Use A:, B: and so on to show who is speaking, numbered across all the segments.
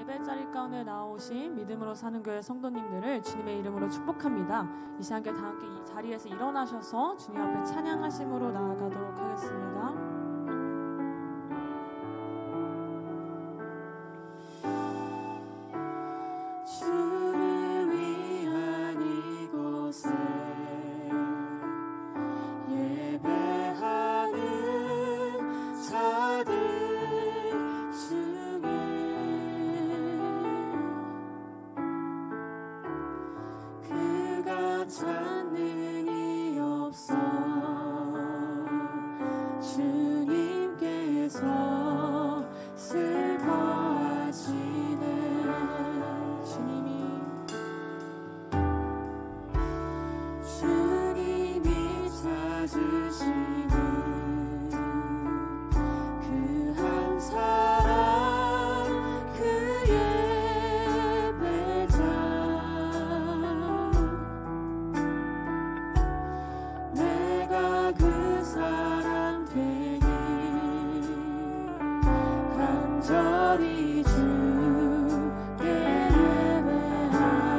A: 예배자리 가운데 나오신 믿음으로 사는 교회 성도님들을 주님의 이름으로 축복합니다. 이 시간께 다 함께 이 자리에서 일어나셔서 주님 앞에 찬양하심으로 나아가도록 하겠습니다.
B: 찾는 이 없어 주님께서 슬퍼하시네. 주님이 찾으시는 그 한 사람 그의 그 사람 되니 간절히 주께 예배하네.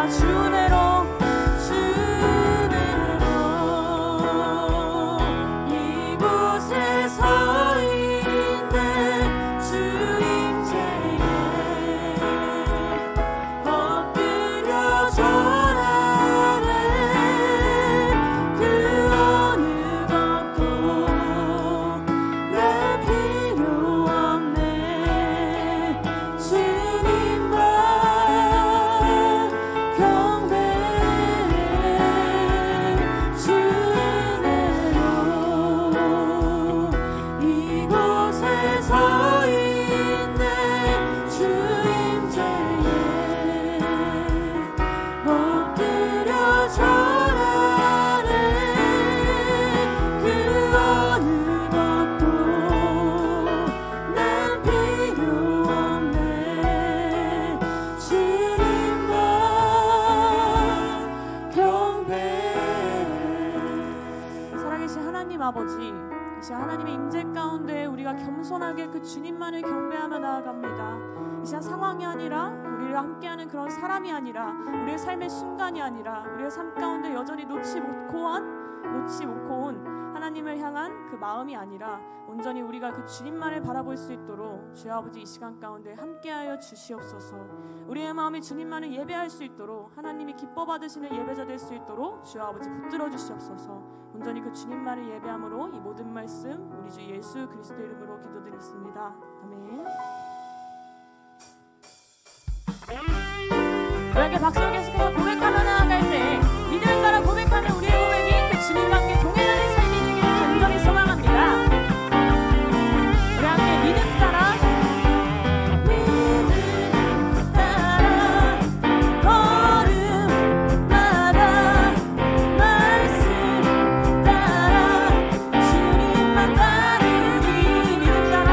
B: 주내로 이곳에 서 있네. 주임제에 엎드려 절하네. 아버지, 이제 하나님의 임재 가운데 우리가 겸손하게 그 주님만을 경배하며 나아갑니다. 이 시간 상황이 아니라 우리와 함께하는 그런 사람이 아니라 우리의 삶의 순간이 아니라 우리의 삶 가운데 여전히 놓지 못고 온 하나님을 향한 그 마음이 아니라 온전히 우리가 그 주님만을 바라볼 수 있도록 주여 아버지 이 시간 가운데 함께하여 주시옵소서. 우리의 마음이 주님만을 예배할 수 있도록 하나님이 기뻐 받으시는 예배자 될 수 있도록 주여 아버지 붙들어 주시옵소서. 온전히 그 주님만을 예배함으로 이 모든 말씀 우리 주 예수 그리스도 이름으로 기도드렸습니다. 아멘. 우리에게 박수로 계속해서 고백하며 나아갈 때 믿음을 따라 고백하는 우리의 고백이 그 주님과 함께 동행하는 삶이 되기를 간절히 소망합니다. 우리 함께 믿음 따라 걸음마다 말씀 따라 주님만 따르기 믿음 따라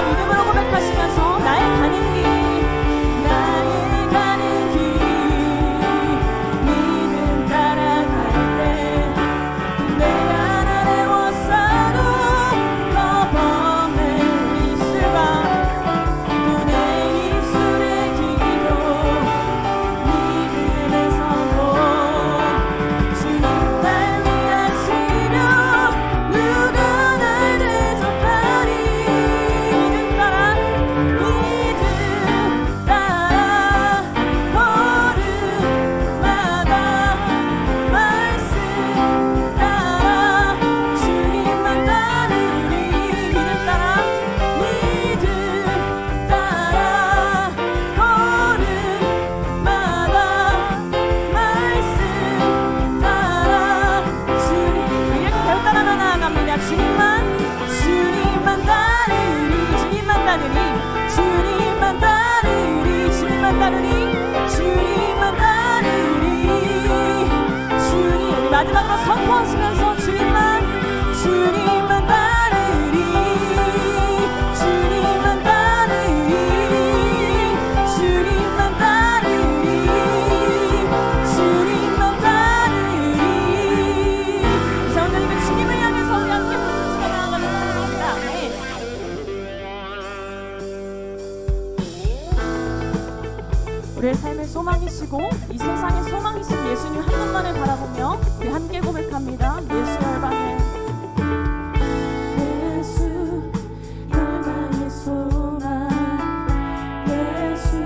B: 믿음으로 고백하시면서 나의 주님만 따르리 주님만 따르리 주님만 따르리 주님 우리 마지막으로 선포하시면서 주님만 따르리 주님만 따르리 주님만 따르리 주님만 따르리 자 오늘 주님을 향해서 우리 함께 부르짖어 나아가겠습니다. 우리의 삶의 소망이시고 이 세상의 소망이신 예수님 한 분만을 바라보며 우리 함께 고백합니다. 예수 열방에 예수 열방의 소망 예수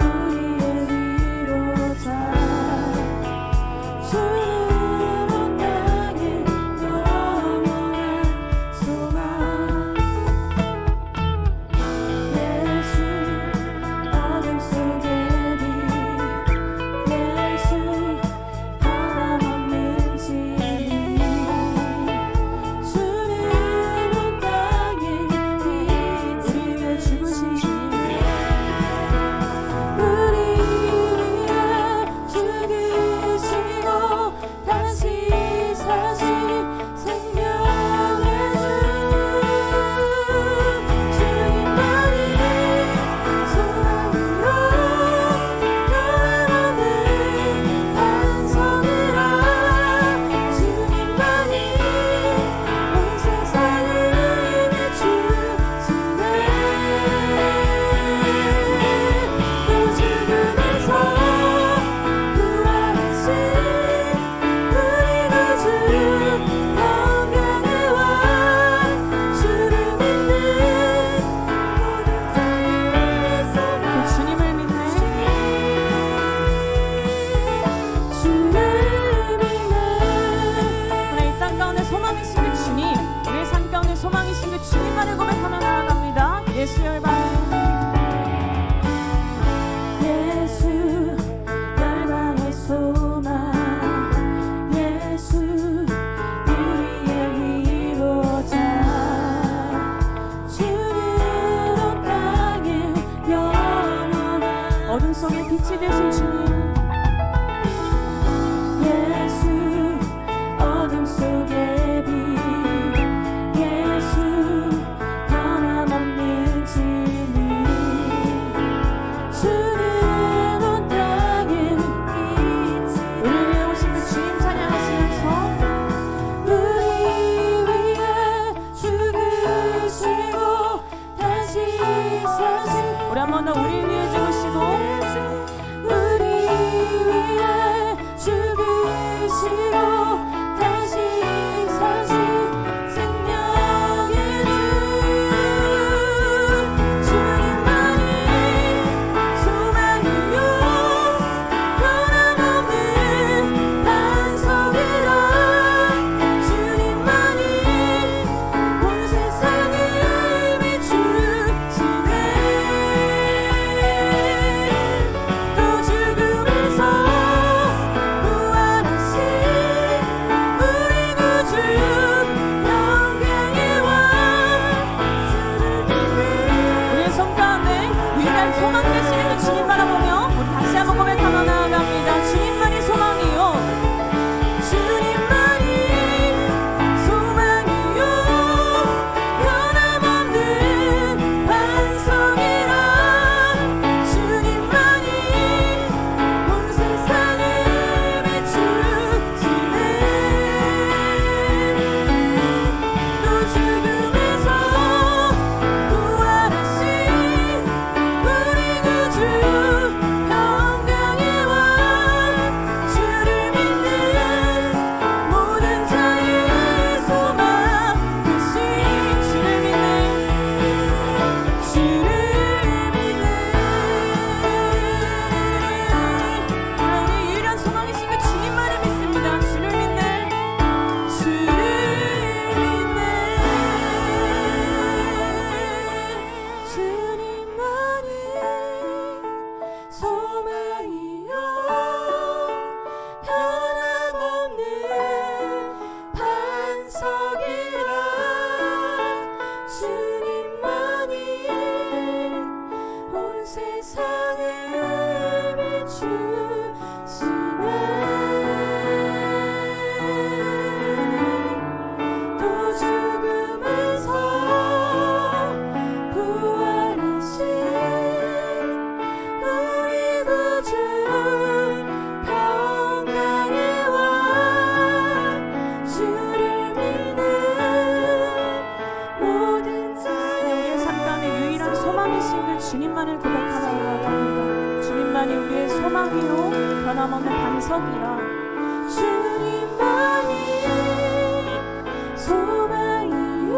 B: 우리의 위로자 주는 땅의 영원한 소망 예수 어둠 속의 빛 예수 변함없는 진리 주는 땅의 빛 우리를 죽으신 주님 우리 위해 죽으시고 다시 사신 생명의 주 주님만이 소망이요 변함없는 반석이라 주님만이 온 세상을 비추시네 또 죽음에서 부활하신 우리 구주 평강의 왕 주를 믿는 모든 자에서 그 주님을 믿네 주를 믿네 하나 이 땅 가운데 소망이신 그 주님 우리의 삶 가운데 소망이신 그 주님만을 고백하며 나아갑니다. 예수 열방에 예수 열방의 소망 예수 우리의 위로자 주는 온 땅의 영원한 어둠 속에 빛이 되신 주님 예수 어둠 속의 빛 예수 변함없는 진리 주는 온 땅의 빛 우리 위해 오신 그 주님 찬양하시면서 우리 위해 죽으시고 다시 사신 우리 한 번 더 우리 위해 죽으시고 우리 위해 죽으시고 다시 사신 생명의 주 주님만이 소망이요 변함없는 반석이라 주님만이 온 세상을 비추시네 또 죽음에서 부활하신 우리 구주 평강의 왕 주를 믿는 우리의 손 가운데 위대한 소망 되시는 그 주님 바라보며 우리 다시 한번 고백하며 나아갑니다. 주님만이 소망이요 주님만이 소망이요 변함없는 반석이라 주님만이 온 세상을 비추시네 또 죽음에서 부활하신 우리 구주 평강의 왕 주를 믿는 모든 자의 소망 되신 주를 믿네 주를 믿네 우리 유일한 소망이신 그 주님만을 믿습니다. 주를 믿네 주를 믿네 주님만이 소망이요 변함없는 반석이라 주님만이 주님만을 고백하며 나아갑니다. 주님만이 우리의 소망이요 변함없는 반석이라. 주님만이 소망이요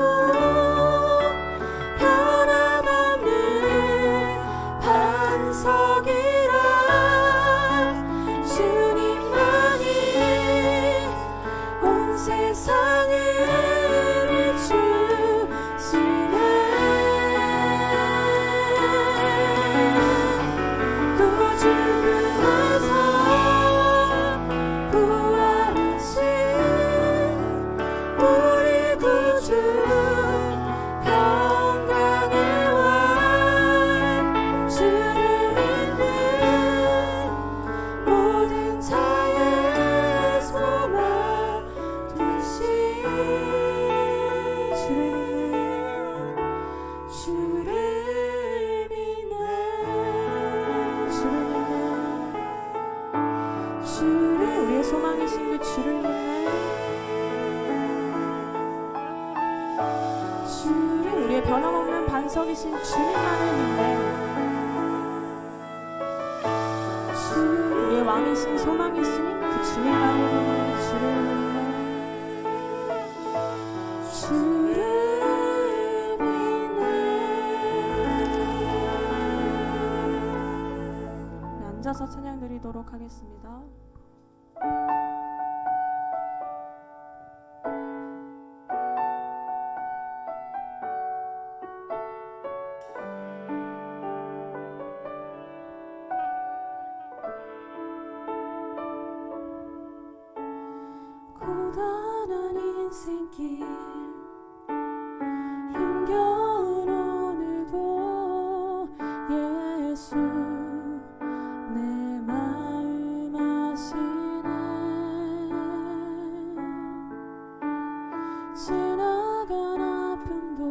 B: 변함없는 반석이라. 주님만이 온 세상을 비추시네. 또 죽음에서 부활하신 우리 구주 평강의 왕 주를 믿는 모든 자의 소망 되신 주를 믿네. 주를 우리의 소망이신 그 주를 믿네. 주를 우리의 변함없는 반석이신 주님만을 믿네. 우리의 왕이신 소망이신 그 주님만을 믿네. 주를 믿네. 주를 믿네. 앉아서 찬양 드리도록 하겠습니다. 고단한 인생길 힘겨운 오늘도 예수 내 마음 아시네. 지나간 아픔도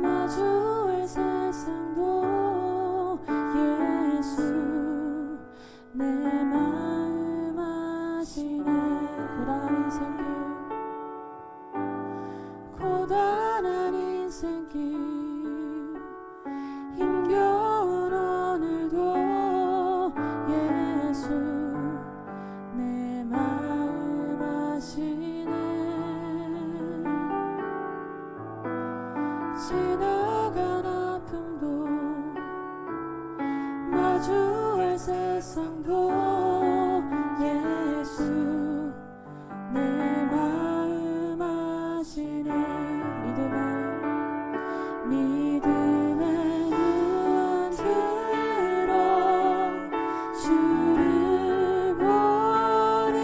B: 마주할 세상도 예수 내 마음 아시네. 고단한 인생길 힘겨운 오늘도 예수 내 마음 아시네. 지나간 아픔도 마주할 세상도 예수 내 마음 아시네. 믿음의 눈 들어 주를 보리.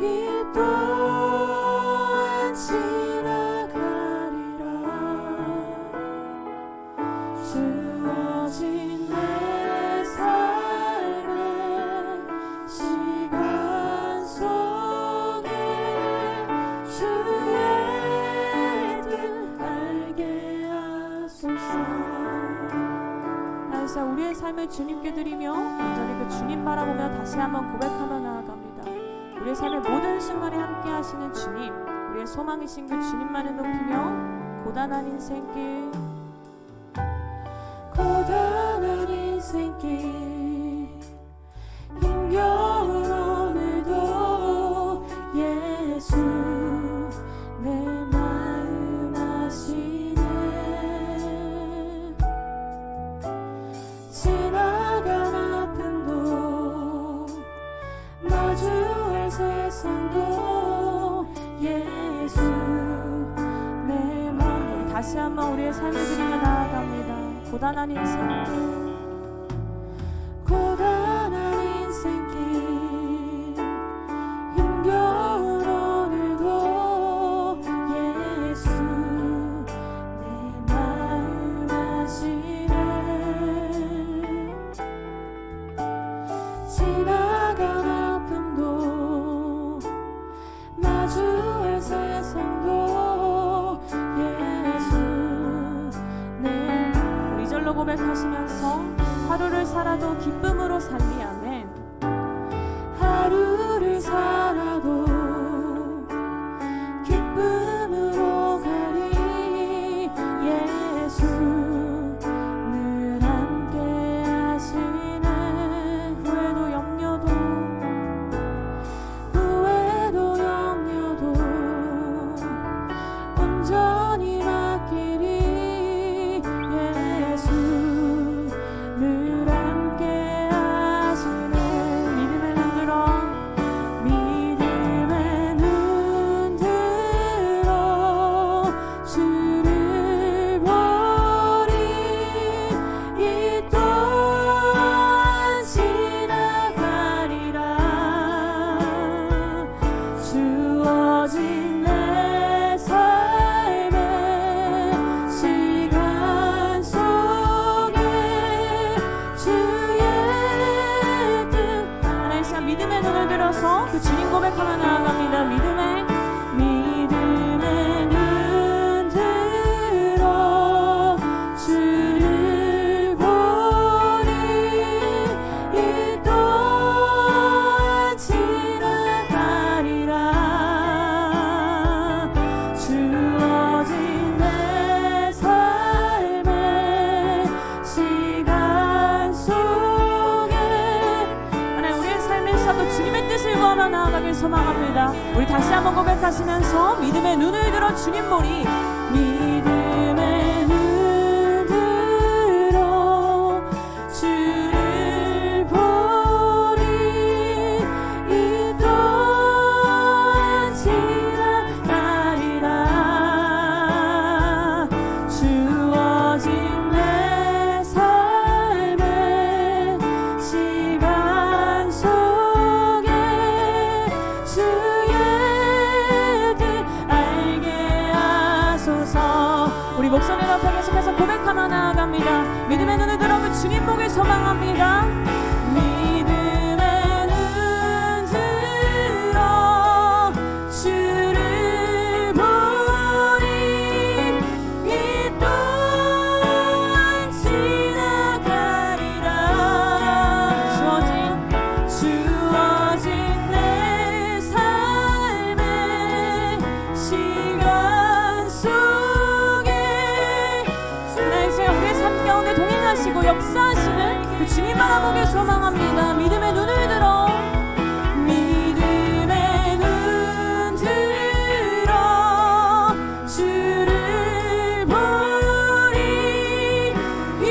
B: 이 또한 지나가리라. 주어진 내 삶의 시간 속에 주의 뜻 알게 하소서. 나이사 우리의 삶을 주님께 드리며 온전히 그 주님 바라보며 다시 한번 고백하며 나아갑니다. 우리의 삶의 모든 순간에 함께 하시는 주님, 우리의 소망이신 그 주님만을 높이며 고단한 인생길 힘겨운 오늘도 예수 내 마음 아시네. 지나간 아픔도 마주할 세상도 예수 내 마음. 다시 한번 우리의 삶을 드리며 나아갑니다. 고단한 인생길 힘겨운 오늘도 예수 내 마음 아시네. 지나간 아픔도 마주할 세상도 예수 내 마음. 우리 절로 고백하시면서 하루를 살아도 기쁨으로 살 들어서 그 주님 고백하며 나아갑니다. 믿음의 눈 들어 주를 보니 이 또한 지나가리라. 주어진 내 삶의 시간 속에 하나님 우리의 삶에서도 주님의 뜻을 구하며 나아가길 소망합니다. 우리 다시 한번 고백하시면서 믿음의 눈을 들어 주님 보리. 믿음의 눈 들어 주를 보리 이 또한 지나가리라. 주어진 내 삶의 시간 속에 주의 뜻 알게 하소서. 우리 목소리 높여 계속해서 고백하며 나아갑니다. 믿음의 눈을 들어 그 주님 보길 소망합니다. 믿음의 눈 들어 주를 보니 이 또한 지나가리라. 주어진 내 삶의 시간 속에 나이제 우리의 삶 가운데 동행하시고 역사하시는 그 주님 바라보길 소망합니다. 믿음의 눈을 들어 믿음의 눈 들어 주를 보니 이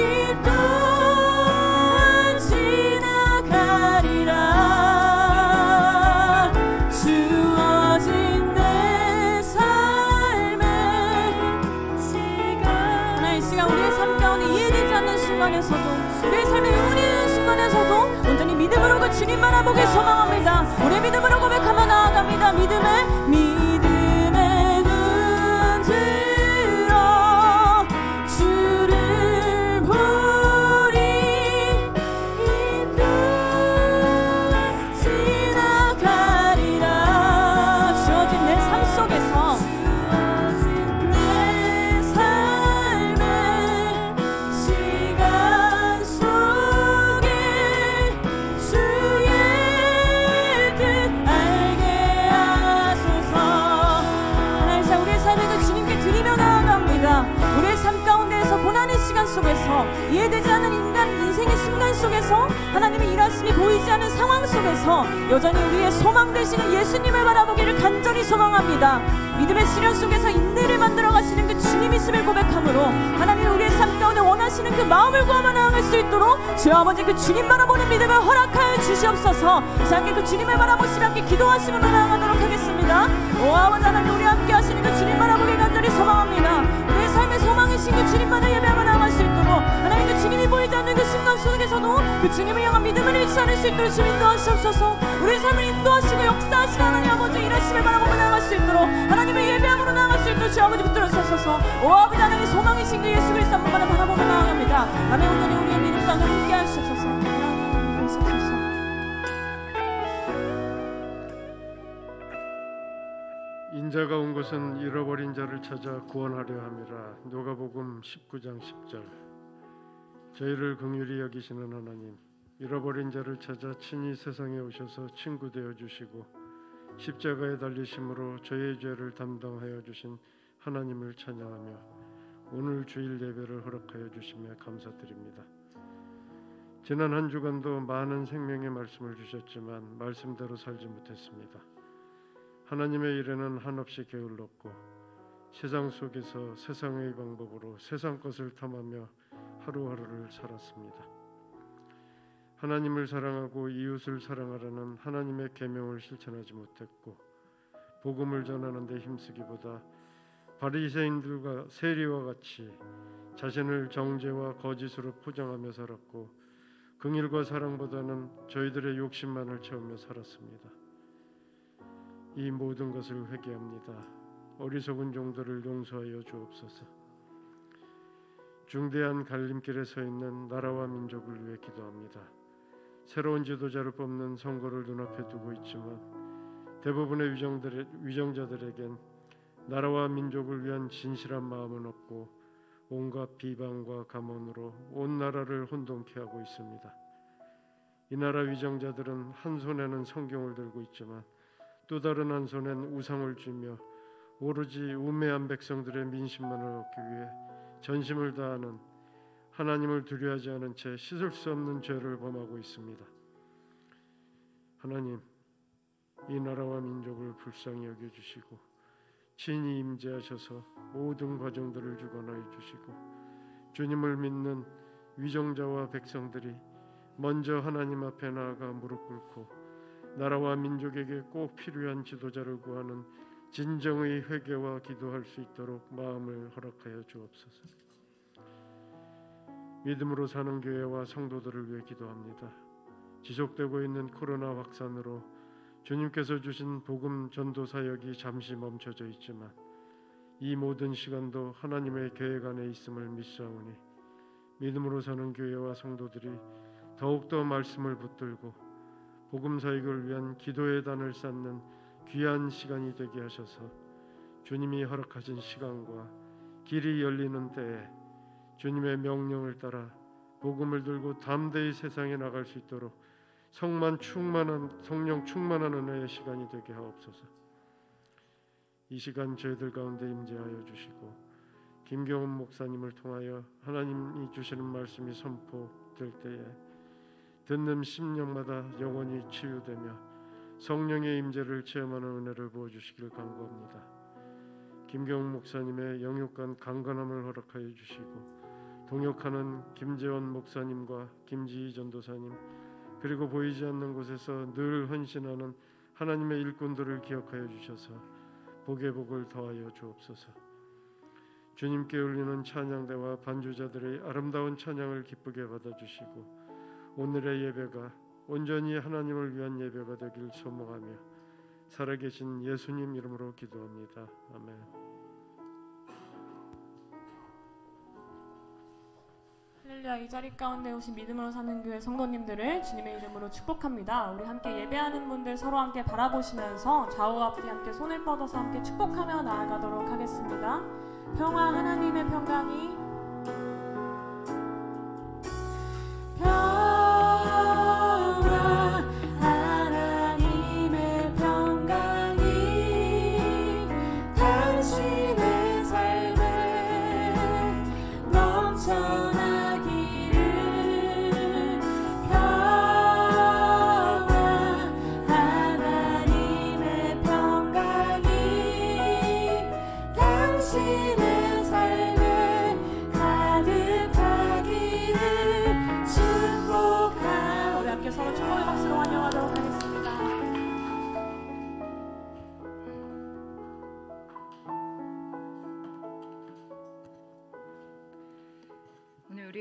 B: 또한 지나가리라. 주어진 내 삶의 시간 이 시간 우리의 삶 가운데 이해되지 않는 순간에서도 우리의 삶에 의문이 있는 순간에서도 온전히 믿음으로 그 주님 바라보길 소망합니다. 우리의 믿음으로 고백하며 나아갑니다. 믿음의 눈 들어 주를 보리 이 또한 지나가리라. 주어진 내 삶 속에서 내 삶의 시간 속에 주의 뜻 알게 하소서. 하나님 우리의 삶을 그 주님께 드리며 나아갑니다. 우리의 삶 가운데에서 고난의 시간 속에서 이해되지 않는 인생의 순간 속에서 하나님의 일하심이 보이지 않는 상황 속에서 여전히 우리의 소망 되시는 예수님을 바라보기를 간절히 소망합니다. 믿음의 시련 속에서 인내를 만들어 가시는 그 주님이심을 고백함으로 하나님 우리의 삶 가운데 원하시는 그 마음을 구하며 나아갈 수 있도록 주 아버지 그 주님 바라보는 믿음을 허락하여 주시옵소서. 자 함께 그 주님을 바라보시며 함께 기도하시며 나아가도록 하겠습니다. 오 아버지 하나님 우리 함께 하시는 그 주님 바라보기 간절히 소망합니다. 우리의 삶의 소망이신 그 주님만을 예배하며 나아갈 수 있도록 하나님 그 주님이 보이지 않는 그 순간 속에서도 그 주님을 향한 믿음을 잃지 않을 수 있도록 주님 인도하시옵소서. 우리의 삶을 인도하시고 역사하시는 하나님 아버지 일하심을 바라보며 나아갈 수 있도록 하나님의 예배함으로 나아갈 수 있도록 주 아버지 붙들어 주셔서 오 아버지 하나님의 소망이신 그 예수 그리스도 한번만 바라보며 나아갑니다. 아멘. 오늘 우리의 믿음 가운데 함께 하시옵소서.
C: 인자가 온 것은 잃어버린 자를 찾아 구원하려 함이라. 누가복음 19장 10절. 저희를 긍휼히 여기시는 하나님, 잃어버린 자를 찾아 친히 세상에 오셔서 친구 되어 주시고 십자가에 달리심으로 저희의 죄를 담당하여 주신 하나님을 찬양하며 오늘 주일 예배를 허락하여 주시며 감사드립니다. 지난 한 주간도 많은 생명의 말씀을 주셨지만 말씀대로 살지 못했습니다. 하나님의 일에는 한없이 게을렀고 세상 속에서 세상의 방법으로 세상 것을 탐하며 하루하루를 살았습니다. 하나님을 사랑하고 이웃을 사랑하라는 하나님의 계명을 실천하지 못했고 복음을 전하는 데 힘쓰기보다 바리새인들과 세리와 같이 자신을 정죄와 거짓으로 포장하며 살았고 긍휼과 사랑보다는 저희들의 욕심만을 채우며 살았습니다. 이 모든 것을 회개합니다. 어리석은 종들을 용서하여 주옵소서. 중대한 갈림길에 서 있는 나라와 민족을 위해 기도합니다. 새로운 지도자를 뽑는 선거를 눈앞에 두고 있지만 대부분의 위정자들에겐 나라와 민족을 위한 진실한 마음은 없고 온갖 비방과 감언으로 온 나라를 혼돈케 하고 있습니다. 이 나라 위정자들은 한 손에는 성경을 들고 있지만 또 다른 한 손엔 우상을 쥐며 오로지 우매한 백성들의 민심만을 얻기 위해 전심을 다하는 하나님을 두려워하지 않은 채 씻을 수 없는 죄를 범하고 있습니다. 하나님, 이 나라와 민족을 불쌍히 여겨주시고 친히 임재하셔서 모든 과정들을 주관하여 주시고 주님을 믿는 위정자와 백성들이 먼저 하나님 앞에 나아가 무릎 꿇고 나라와 민족에게 꼭 필요한 지도자를 구하는 진정의 회개와 기도할 수 있도록 마음을 허락하여 주옵소서. 믿음으로 사는 교회와 성도들을 위해 기도합니다. 지속되고 있는 코로나 확산으로 주님께서 주신 복음 전도 사역이 잠시 멈춰져 있지만 이 모든 시간도 하나님의 계획 안에 있음을 믿사오니 믿음으로 사는 교회와 성도들이 더욱더 말씀을 붙들고 복음 사역을 위한 기도의 단을 쌓는 귀한 시간이 되게 하셔서 주님이 허락하신 시간과 길이 열리는 때에 주님의 명령을 따라 복음을 들고 담대히 세상에 나갈 수 있도록 성령 충만한 은혜의 시간이 되게 하옵소서. 이 시간 저희들 가운데 임재하여 주시고 김경훈 목사님을 통하여 하나님이 주시는 말씀이 선포될 때에 듣는 심령마다 영혼이 치유되며 성령의 임재를 체험하는 은혜를 부어주시길 간구합니다. 김경훈 목사님의 영육간 강건함을 허락하여 주시고 동역하는 김재원 목사님과 김지희 전도사님 그리고 보이지 않는 곳에서 늘 헌신하는 하나님의 일꾼들을 기억하여 주셔서 복의 복을 더하여 주옵소서. 주님께 울리는 찬양대와 반주자들의 아름다운 찬양을 기쁘게 받아주시고 오늘의 예배가 온전히 하나님을 위한 예배가 되길 소망하며 살아계신 예수님 이름으로 기도합니다. 아멘.
B: 할렐루야. 이 자리 가운데 오신 믿음으로 사는 교회 성도님들을 주님의 이름으로 축복합니다. 우리 함께 예배하는 분들 서로 함께 바라보시면서 좌우 앞뒤 함께 손을 뻗어서 함께 축복하며 나아가도록 하겠습니다. 평화 하나님의 평강이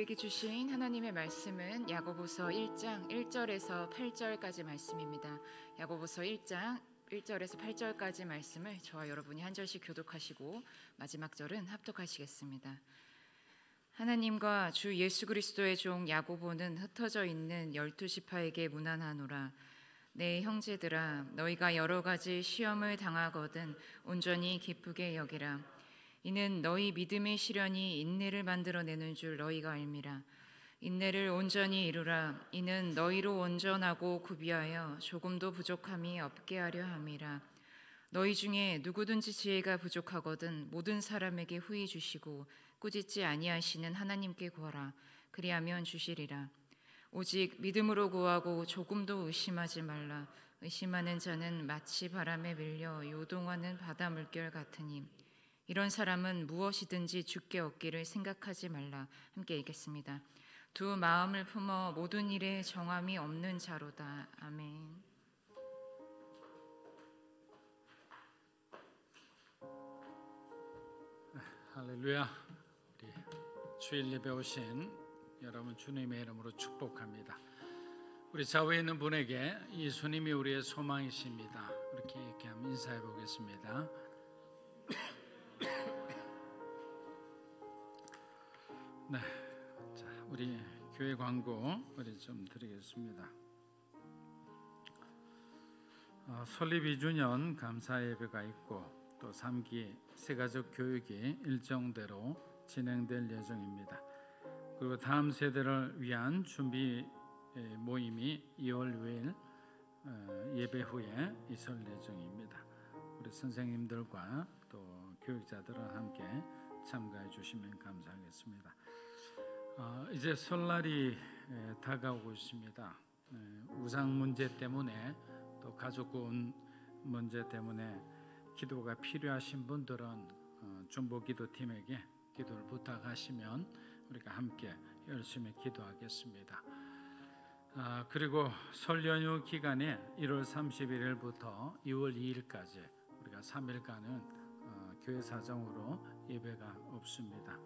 D: 우리에게 주신 하나님의 말씀은 야고보서 1장 1절에서 8절까지 말씀입니다. 야고보서 1장 1절에서 8절까지 말씀을 저와 여러분이 한 절씩 교독하시고 마지막 절은 합독하시겠습니다. 하나님과 주 예수 그리스도의 종 야고보는 흩어져 있는 12지파에게 문안하노라. 내 형제들아, 너희가 여러 가지 시험을 당하거든 온전히 기쁘게 여기라. 이는 너희 믿음의 시련이 인내를 만들어내는 줄 너희가 알미라. 인내를 온전히 이루라. 이는 너희로 온전하고 구비하여 조금도 부족함이 없게 하려 함이라. 너희 중에 누구든지 지혜가 부족하거든 모든 사람에게 후히 주시고 꾸짖지 아니하시는 하나님께 구하라. 그리하면 주시리라. 오직 믿음으로 구하고 조금도 의심하지 말라. 의심하는 자는 마치 바람에 밀려 요동하는 바다 물결 같으니 이런 사람은 무엇이든지 주께 얻기를 생각하지 말라. 함께 읽겠습니다. 두 마음을 품어 모든 일에 정함이 없는 자로다. 아멘.
E: 할렐루야. 우리 주일 예배 오신 여러분 주님의 이름으로 축복합니다. 우리 좌우에 있는 분에게 예수님이 우리의 소망이십니다. 이렇게 한번 인사해 보겠습니다. 네, 자, 우리 교회 광고 우리 좀 드리겠습니다. 설립 2주년 감사 예배가 있고 또 3기 세가족 교육이 일정대로 진행될 예정입니다. 그리고 다음 세대를 위한 준비 모임이 2월 6일 예배 후에 있을 예정입니다. 우리 선생님들과 또 교육자들은 함께 참가해 주시면 감사하겠습니다. 이제 설날이 다가오고 있습니다. 우상 문제 때문에 또 가족군 문제 때문에 기도가 필요하신 분들은 중보기도팀에게 기도를 부탁하시면 우리가 함께 열심히 기도하겠습니다. 그리고 설 연휴 기간에 1월 31일부터 2월 2일까지 우리가 3일간은 교회 사정으로 예배가 없습니다.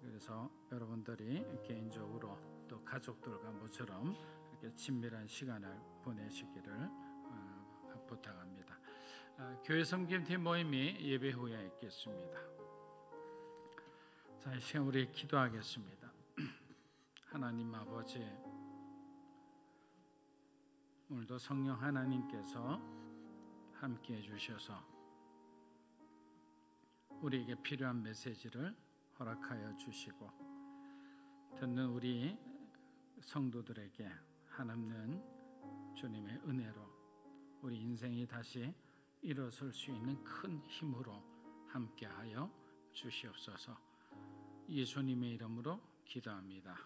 E: 그래서 여러분들이 개인적으로 또 가족들과 모처럼 이렇게 친밀한 시간을 보내시기를 부탁합니다. 교회 섬김팀 모임이 예배 후에 있겠습니다. 자, 이 시간 우리 기도하겠습니다. 하나님 아버지, 오늘도 성령 하나님께서 함께해 주셔서 우리에게 필요한 메시지를 허락하여 주시고 듣는 우리 성도들에게 한없는 주님의 은혜로 우리 인생이 다시 일어설 수 있는 큰 힘으로 함께하여 주시옵소서. 예수님의 이름으로 기도합니다.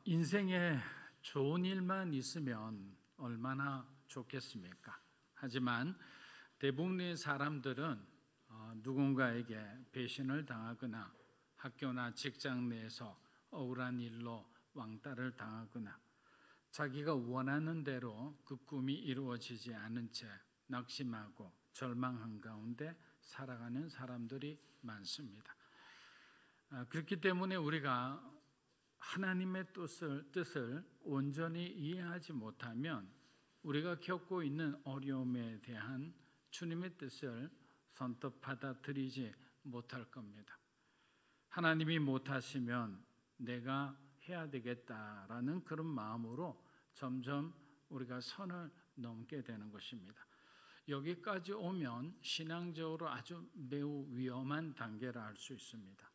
E: 인생에 좋은 일만 있으면 얼마나 좋겠습니까? 하지만 대부분의 사람들은 누군가에게 배신을 당하거나 학교나 직장 내에서 억울한 일로 왕따를 당하거나 자기가 원하는 대로 그 꿈이 이루어지지 않은 채 낙심하고 절망한 가운데 살아가는 사람들이 많습니다. 그렇기 때문에 우리가 하나님의 뜻을 온전히 이해하지 못하면 우리가 겪고 있는 어려움에 대한 주님의 뜻을 선뜻 받아들이지 못할 겁니다. 하나님이 못하시면 내가 해야 되겠다라는 그런 마음으로 점점 우리가 선을 넘게 되는 것입니다. 여기까지 오면 신앙적으로 아주 매우 위험한 단계라 할 수 있습니다.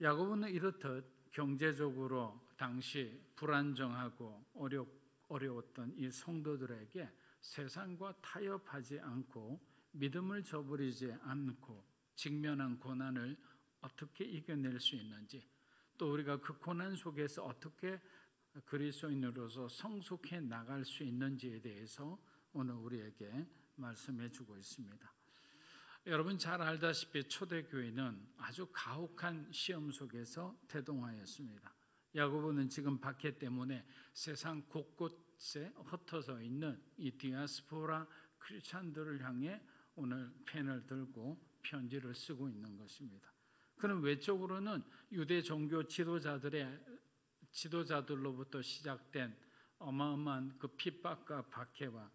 E: 야고보는 이렇듯 경제적으로 당시 불안정하고 어려웠던 이 성도들에게 세상과 타협하지 않고 믿음을 저버리지 않고 직면한 고난을 어떻게 이겨낼 수 있는지, 또 우리가 그 고난 속에서 어떻게 그리스도인으로서 성숙해 나갈 수 있는지에 대해서 오늘 우리에게 말씀해 주고 있습니다. 여러분 잘 알다시피 초대교회는 아주 가혹한 시험 속에서 태동하였습니다. 야고보는 지금 박해 때문에 세상 곳곳에 흩어져 있는 이 디아스포라 크리스찬들을 향해 오늘 펜을 들고 편지를 쓰고 있는 것입니다. 그는 외적으로는 유대 종교 지도자들로부터 시작된 어마어마한 그 핍박과 박해와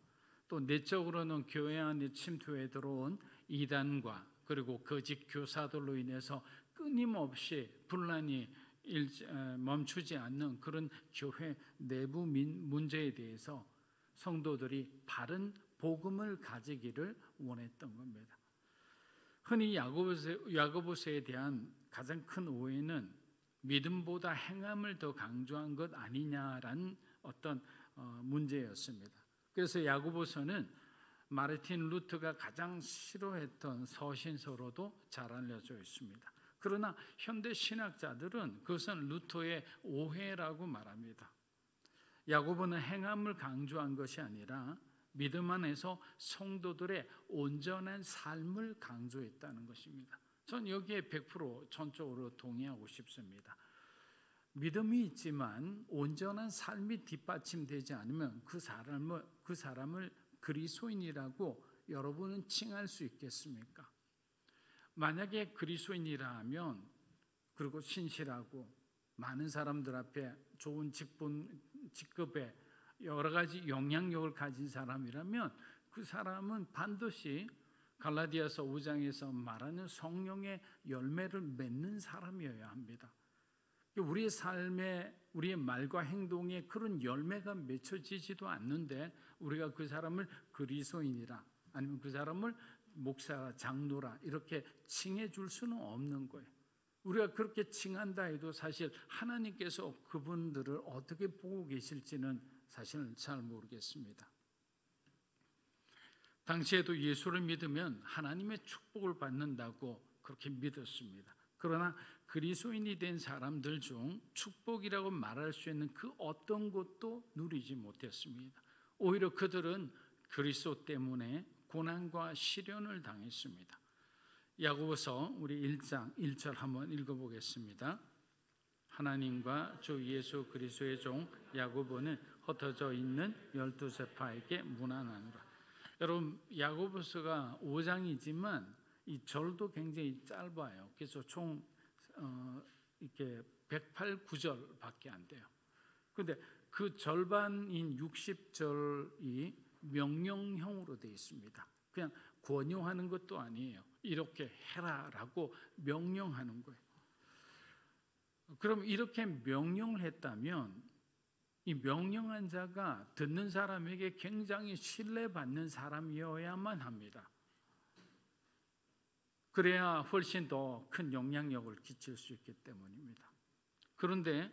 E: 또 내적으로는 교회 안에 침투해 들어온 이단과 그리고 거짓 교사들로 인해서 끊임없이 분란이 멈추지 않는 그런 교회 내부 문제에 대해서 성도들이 바른 복음을 가지기를 원했던 겁니다. 흔히 야고보서에 대한 가장 큰 오해는 믿음보다 행함을 더 강조한 것 아니냐라는 어떤 문제였습니다. 그래서 야고보서는 마르틴 루터가 가장 싫어했던 서신서로도 잘 알려져 있습니다. 그러나 현대 신학자들은 그것은 루터의 오해라고 말합니다. 야고보는 행함을 강조한 것이 아니라 믿음 안에서 성도들의 온전한 삶을 강조했다는 것입니다. 전 여기에 100% 전적으로 동의하고 싶습니다. 믿음이 있지만 온전한 삶이 뒷받침되지 않으면 그 사람을 그리스도인이라고 여러분은 칭할 수 있겠습니까? 만약에 그리스도인이라 하면 그리고 신실하고 많은 사람들 앞에 좋은 직급에 여러 가지 영향력을 가진 사람이라면 그 사람은 반드시 갈라디아서 5장에서 말하는 성령의 열매를 맺는 사람이어야 합니다. 우리의 삶에 우리의 말과 행동에 그런 열매가 맺혀지지도 않는데 우리가 그 사람을 그리스도인이라 아니면 그 사람을 목사라 장로라 이렇게 칭해 줄 수는 없는 거예요. 우리가 그렇게 칭한다 해도 사실 하나님께서 그분들을 어떻게 보고 계실지는 사실은 잘 모르겠습니다. 당시에도 예수를 믿으면 하나님의 축복을 받는다고 그렇게 믿었습니다. 그러나 그리스도인이 된 사람들 중 축복이라고 말할 수 있는 그 어떤 것도 누리지 못했습니다. 오히려 그들은 그리스도 때문에 고난과 시련을 당했습니다. 야고보서 우리 1장 1절 한번 읽어보겠습니다. 하나님과 주 예수 그리스도의 종 야고보는 흩어져 있는 12세파에게 문안하노라. 여러분 야고보서가 5장이지만 이 절도 굉장히 짧아요. 그래서 총 이렇게 108구절밖에 안 돼요. 그런데 그 절반인 60절이 명령형으로 되어 있습니다. 그냥 권유하는 것도 아니에요. 이렇게 해라라고 명령하는 거예요. 그럼 이렇게 명령을 했다면 이 명령한 자가 듣는 사람에게 굉장히 신뢰받는 사람이어야만 합니다. 그래야 훨씬 더 큰 영향력을 끼칠 수 있기 때문입니다. 그런데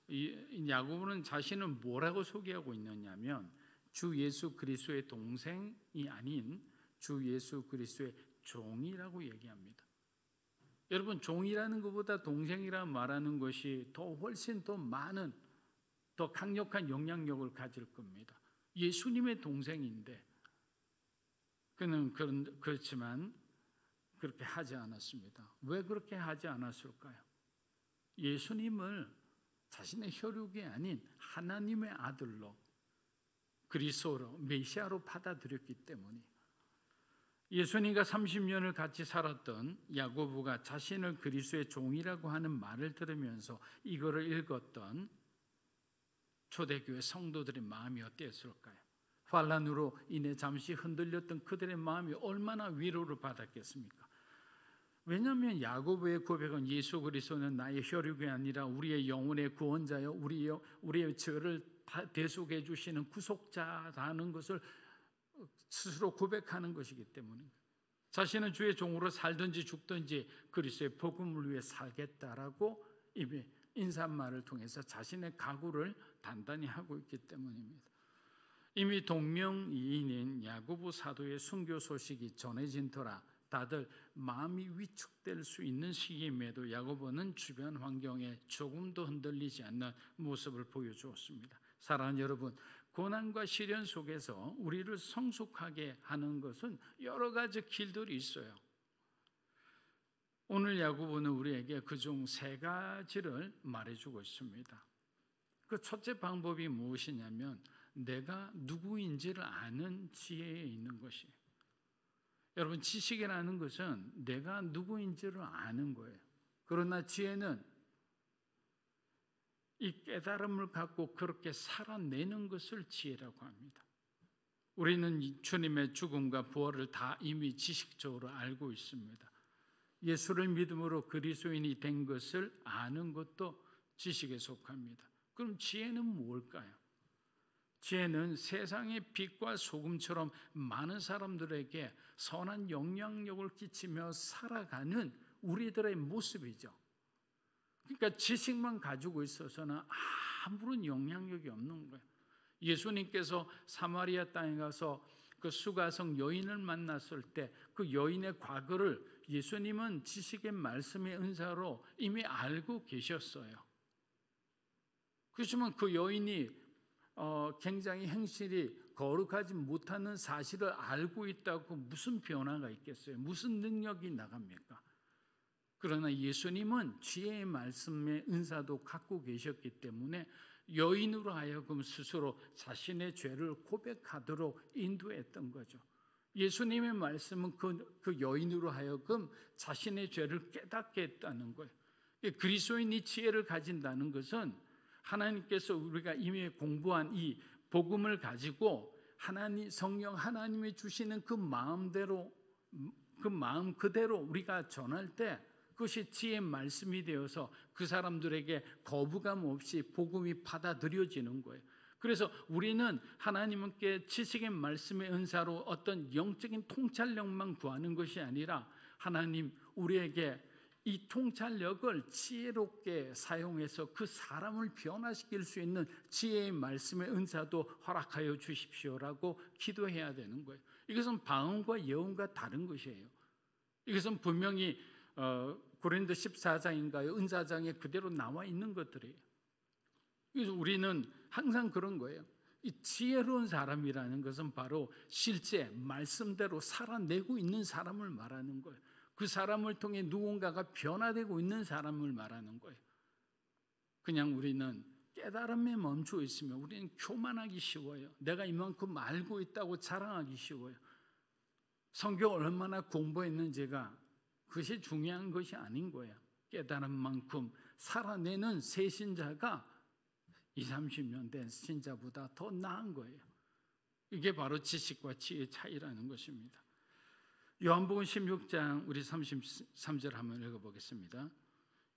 E: 이 야고보는 자신을 뭐라고 소개하고 있느냐면 주 예수 그리스도의 동생이 아닌 주 예수 그리스도의 종이라고 얘기합니다. 여러분 종이라는 것보다 동생이라 말하는 것이 훨씬 더 많은 더 강력한 영향력을 가질 겁니다. 예수님의 동생인데 그는 그렇지만 그렇게 하지 않았습니다. 왜 그렇게 하지 않았을까요? 예수님을 자신의 혈육이 아닌 하나님의 아들로 그리스도로 메시아로 받아들였기 때문이에요. 예수님과 30년을 같이 살았던 야고보가 자신을 그리스도의 종이라고 하는 말을 들으면서 이거를 읽었던 초대교회 성도들의 마음이 어땠을까요? 환난으로 인해 잠시 흔들렸던 그들의 마음이 얼마나 위로를 받았겠습니까? 왜냐하면 야고보의 고백은 예수 그리스도는 나의 혈육이 아니라 우리의 영혼의 구원자여 우리의 죄를 대속해 주시는 구속자라는 것을 스스로 고백하는 것이기 때문입니다. 자신은 주의 종으로 살든지 죽든지 그리스도의 복음을 위해 살겠다라고 이미 인사말을 통해서 자신의 각오를 단단히 하고 있기 때문입니다. 이미 동명이인인 야고보 사도의 순교 소식이 전해진 터라 다들 마음이 위축될 수 있는 시기임에도 야고보는 주변 환경에 조금도 흔들리지 않는 모습을 보여주었습니다. 사랑하는 여러분, 고난과 시련 속에서 우리를 성숙하게 하는 것은 여러 가지 길들이 있어요. 오늘 야고보는 우리에게 그중 3가지를 말해주고 있습니다. 그 첫째 방법이 무엇이냐면 내가 누구인지를 아는 지혜에 있는 것이에요. 여러분 지식이라는 것은 내가 누구인지를 아는 거예요. 그러나 지혜는 이 깨달음을 갖고 그렇게 살아내는 것을 지혜라고 합니다. 우리는 주님의 죽음과 부활을 다 이미 지식적으로 알고 있습니다. 예수를 믿음으로 그리스도인이 된 것을 아는 것도 지식에 속합니다. 그럼 지혜는 뭘까요? 지혜는 세상의 빛과 소금처럼 많은 사람들에게 선한 영향력을 끼치며 살아가는 우리들의 모습이죠. 그러니까 지식만 가지고 있어서는 아무런 영향력이 없는 거예요. 예수님께서 사마리아 땅에 가서 그 수가성 여인을 만났을 때 그 여인의 과거를 예수님은 지식의 말씀의 은사로 이미 알고 계셨어요. 그렇지만 그 여인이 굉장히 행실이 거룩하지 못하는 사실을 알고 있다고 무슨 변화가 있겠어요? 무슨 능력이 나갑니까? 그러나 예수님은 지혜의 말씀의 은사도 갖고 계셨기 때문에 여인으로 하여금 스스로 자신의 죄를 고백하도록 인도했던 거죠. 예수님의 말씀은 그 여인으로 하여금 자신의 죄를 깨닫게 했다는 거예요. 그리스도인이 지혜를 가진다는 것은 하나님께서 우리가 이미 공부한 이 복음을 가지고 성령 하나님이 주시는 그 마음대로 그 마음 그대로 우리가 전할 때 그것이 지혜의 말씀이 되어서 그 사람들에게 거부감 없이 복음이 받아들여지는 거예요. 그래서 우리는 하나님께 지식의 말씀의 은사로 어떤 영적인 통찰력만 구하는 것이 아니라 하나님 우리에게 이 통찰력을 지혜롭게 사용해서 그 사람을 변화시킬 수 있는 지혜의 말씀의 은사도 허락하여 주십시오라고 기도해야 되는 거예요. 이것은 방언과 예언과 다른 것이에요. 이것은 분명히 고린도 14장인가요? 은사장에 그대로 나와 있는 것들이에요. 그래서 우리는 항상 그런 거예요. 이 지혜로운 사람이라는 것은 바로 실제 말씀대로 살아내고 있는 사람을 말하는 거예요. 그 사람을 통해 누군가가 변화되고 있는 사람을 말하는 거예요. 그냥 우리는 깨달음에 멈춰 있으면 우리는 교만하기 쉬워요. 내가 이만큼 알고 있다고 자랑하기 쉬워요. 성경 얼마나 공부했는지가 그것이 중요한 것이 아닌 거예요. 깨달은 만큼 살아내는 새 신자가 20, 30년 된 신자보다 더 나은 거예요. 이게 바로 지식과 지혜의 차이라는 것입니다. 요한복음 16장 우리 33절 한번 읽어보겠습니다.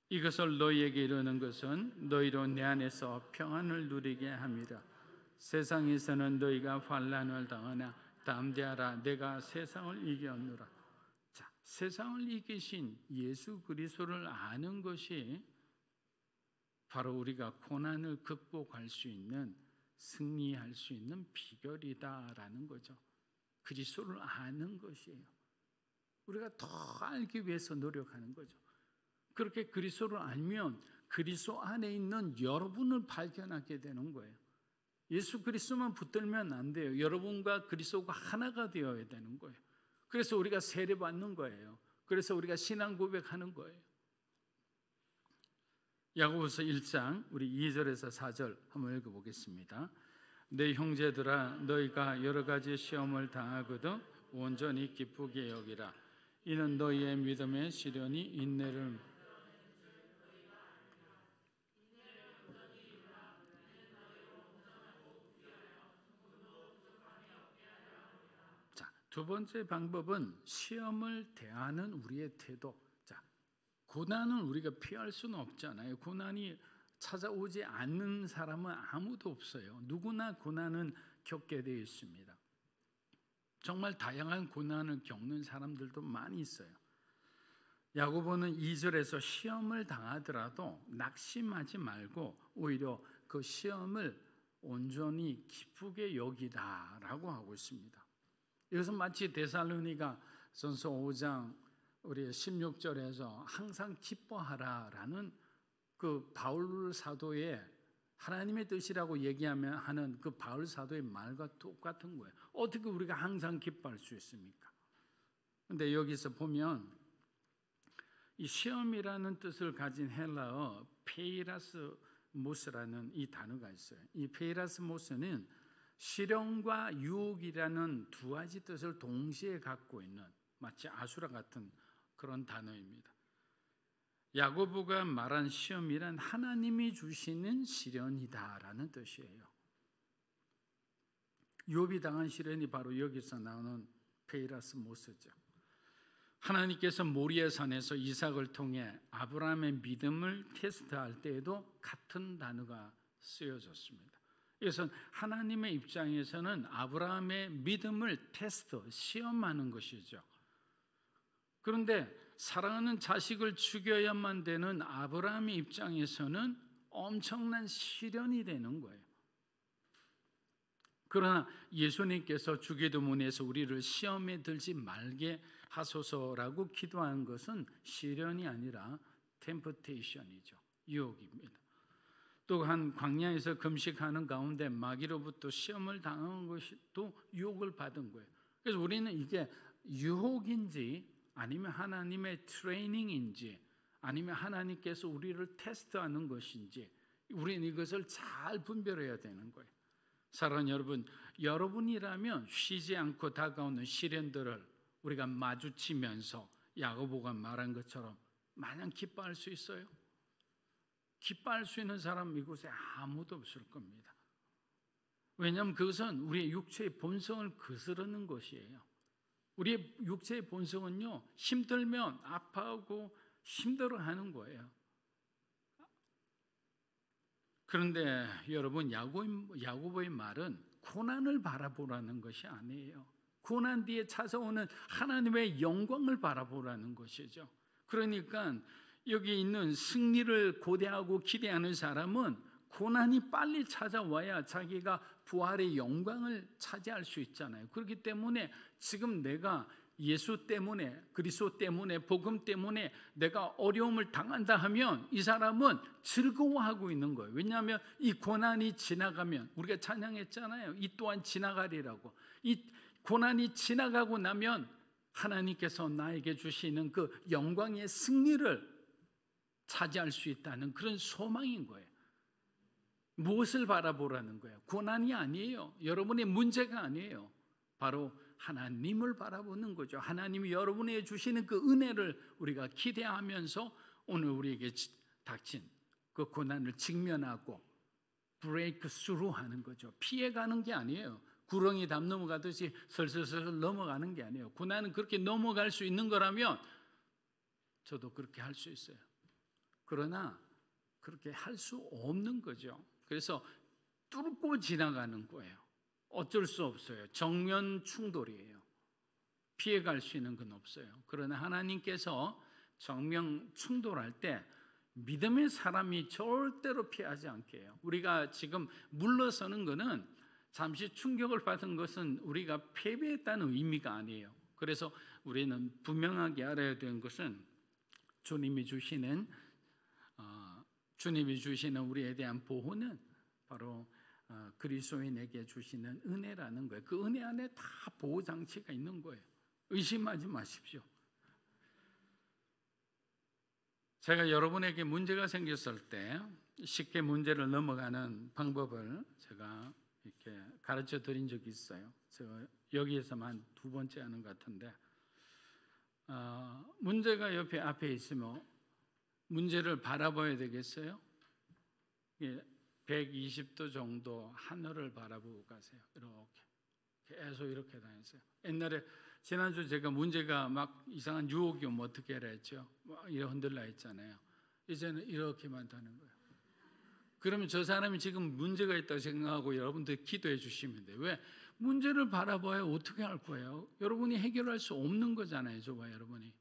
E: 이것을 너희에게 이르는 것은 너희로 내 안에서 평안을 누리게 함이라. 세상에서는 너희가 환난을 당하나 담대하라. 내가 세상을 이겼노라. 자, 세상을 이기신 예수 그리스도를 아는 것이 바로 우리가 고난을 극복할 수 있는, 승리할 수 있는 비결이다라는 거죠. 그리스도를 아는 것이에요. 우리가 더 알기 위해서 노력하는 거죠. 그렇게 그리스도를 알면 그리스도 안에 있는 여러분을 발견하게 되는 거예요. 예수 그리스도만 붙들면 안 돼요. 여러분과 그리스도가 하나가 되어야 되는 거예요. 그래서 우리가 세례 받는 거예요. 그래서 우리가 신앙 고백하는 거예요. 야고보서 1장 우리 2절에서 4절 한번 읽어보겠습니다. 내 형제들아 너희가 여러 가지 시험을 당하거든 온전히 기쁘게 여기라. 이는 너희의 믿음의 시련이 인내를 자, 두 번째 방법은 시험을 대하는 우리의 태도. 자, 고난은 우리가 피할 수는 없잖아요. 고난이 찾아오지 않는 사람은 아무도 없어요. 누구나 고난은 겪게 되어 있습니다. 정말 다양한 고난을 겪는 사람들도 많이 있어요. 야고보는 2절에서 시험을 당하더라도 낙심하지 말고 오히려 그 시험을 온전히 기쁘게 여기다라고 하고 있습니다. 이것은 마치 데살로니가 전서 5장 우리 16절에서 항상 기뻐하라라는 그 바울 사도의 하나님의 뜻이라고 얘기하면 하는 그 바울 사도의 말과 똑같은 거예요. 어떻게 우리가 항상 기뻐할 수 있습니까? 그런데 여기서 보면 이 시험이라는 뜻을 가진 헬라어 페이라스모스라는 이 단어가 있어요. 이 페이라스모스는 실현과 유혹이라는 두 가지 뜻을 동시에 갖고 있는 마치 아수라 같은 그런 단어입니다. 야고보가 말한 시험이란 하나님이 주시는 시련이다라는 뜻이에요. 욥이 당한 시련이 바로 여기서 나오는 페이라스모스죠. 하나님께서 모리아 산에서 이삭을 통해 아브라함의 믿음을 테스트할 때에도 같은 단어가 쓰여졌습니다. 이것은 하나님의 입장에서는 아브라함의 믿음을 테스트, 시험하는 것이죠. 그런데 사랑하는 자식을 죽여야만 되는 아브라함의 입장에서는 엄청난 시련이 되는 거예요. 그러나 예수님께서 주기도문에서 우리를 시험에 들지 말게 하소서라고 기도한 것은 시련이 아니라 템프테이션이죠. 유혹입니다. 또한 광야에서 금식하는 가운데 마귀로부터 시험을 당한 것이 또 유혹을 받은 거예요. 그래서 우리는 이게 유혹인지 아니면 하나님의 트레이닝인지 아니면 하나님께서 우리를 테스트하는 것인지 우리는 이것을 잘 분별해야 되는 거예요. 사랑하는 여러분, 여러분이라면 쉬지 않고 다가오는 시련들을 우리가 마주치면서 야고보가 말한 것처럼 마냥 기뻐할 수 있어요? 기뻐할 수 있는 사람 이곳에 아무도 없을 겁니다. 왜냐하면 그것은 우리의 육체의 본성을 거스르는 것이에요. 우리의 육체의 본성은요, 힘들면 아파하고 힘들어하는 거예요. 그런데 여러분, 야고보의 말은 고난을 바라보라는 것이 아니에요. 고난 뒤에 찾아오는 하나님의 영광을 바라보라는 것이죠. 그러니까 여기 있는 승리를 고대하고 기대하는 사람은 고난이 빨리 찾아와야 자기가 부활의 영광을 차지할 수 있잖아요. 그렇기 때문에 지금 내가 예수 때문에, 그리스도 때문에, 복음 때문에 내가 어려움을 당한다 하면 이 사람은 즐거워하고 있는 거예요. 왜냐하면 이 고난이 지나가면, 우리가 찬양했잖아요. 이 또한 지나가리라고. 이 고난이 지나가고 나면 하나님께서 나에게 주시는 그 영광의 승리를 차지할 수 있다는 그런 소망인 거예요. 무엇을 바라보라는 거예요? 고난이 아니에요. 여러분의 문제가 아니에요. 바로 하나님을 바라보는 거죠. 하나님이 여러분에게 주시는 그 은혜를 우리가 기대하면서 오늘 우리에게 닥친 그 고난을 직면하고 브레이크 스루 하는 거죠. 피해가는 게 아니에요. 구렁이 담 넘어가듯이 슬슬슬 넘어가는 게 아니에요. 고난은 그렇게 넘어갈 수 있는 거라면 저도 그렇게 할 수 있어요. 그러나 그렇게 할 수 없는 거죠. 그래서 뚫고 지나가는 거예요. 어쩔 수 없어요. 정면 충돌이에요. 피해갈 수 있는 건 없어요. 그러나 하나님께서 정면 충돌할 때 믿음의 사람이 절대로 피하지 않게 해요. 우리가 지금 물러서는 것은 잠시 충격을 받은 것은 우리가 패배했다는 의미가 아니에요. 그래서 우리는 분명하게 알아야 되는 것은 주님이 주시는 우리에 대한 보호는 바로 그리스도인에게 주시는 은혜라는 거예요. 그 은혜 안에 다 보호 장치가 있는 거예요. 의심하지 마십시오. 제가 여러분에게 문제가 생겼을 때 쉽게 문제를 넘어가는 방법을 제가 이렇게 가르쳐 드린 적이 있어요. 제가 여기에서만 2번째 하는 것 같은데, 문제가 앞에 있으면 문제를 바라봐야 되겠어요? 120도 정도 하늘을 바라보고 가세요. 이렇게 계속 이렇게 다녔어요. 옛날에 지난주 제가 문제가 막 이상한 유혹이 오면 어떻게 해라 했죠? 막 이렇게 흔들라 했잖아요. 이제는 이렇게만 다는 거예요. 그러면 저 사람이 지금 문제가 있다고 생각하고 여러분들 기도해 주시면 돼요. 왜? 문제를 바라봐야 어떻게 할 거예요? 여러분이 해결할 수 없는 거잖아요. 저와 여러분이.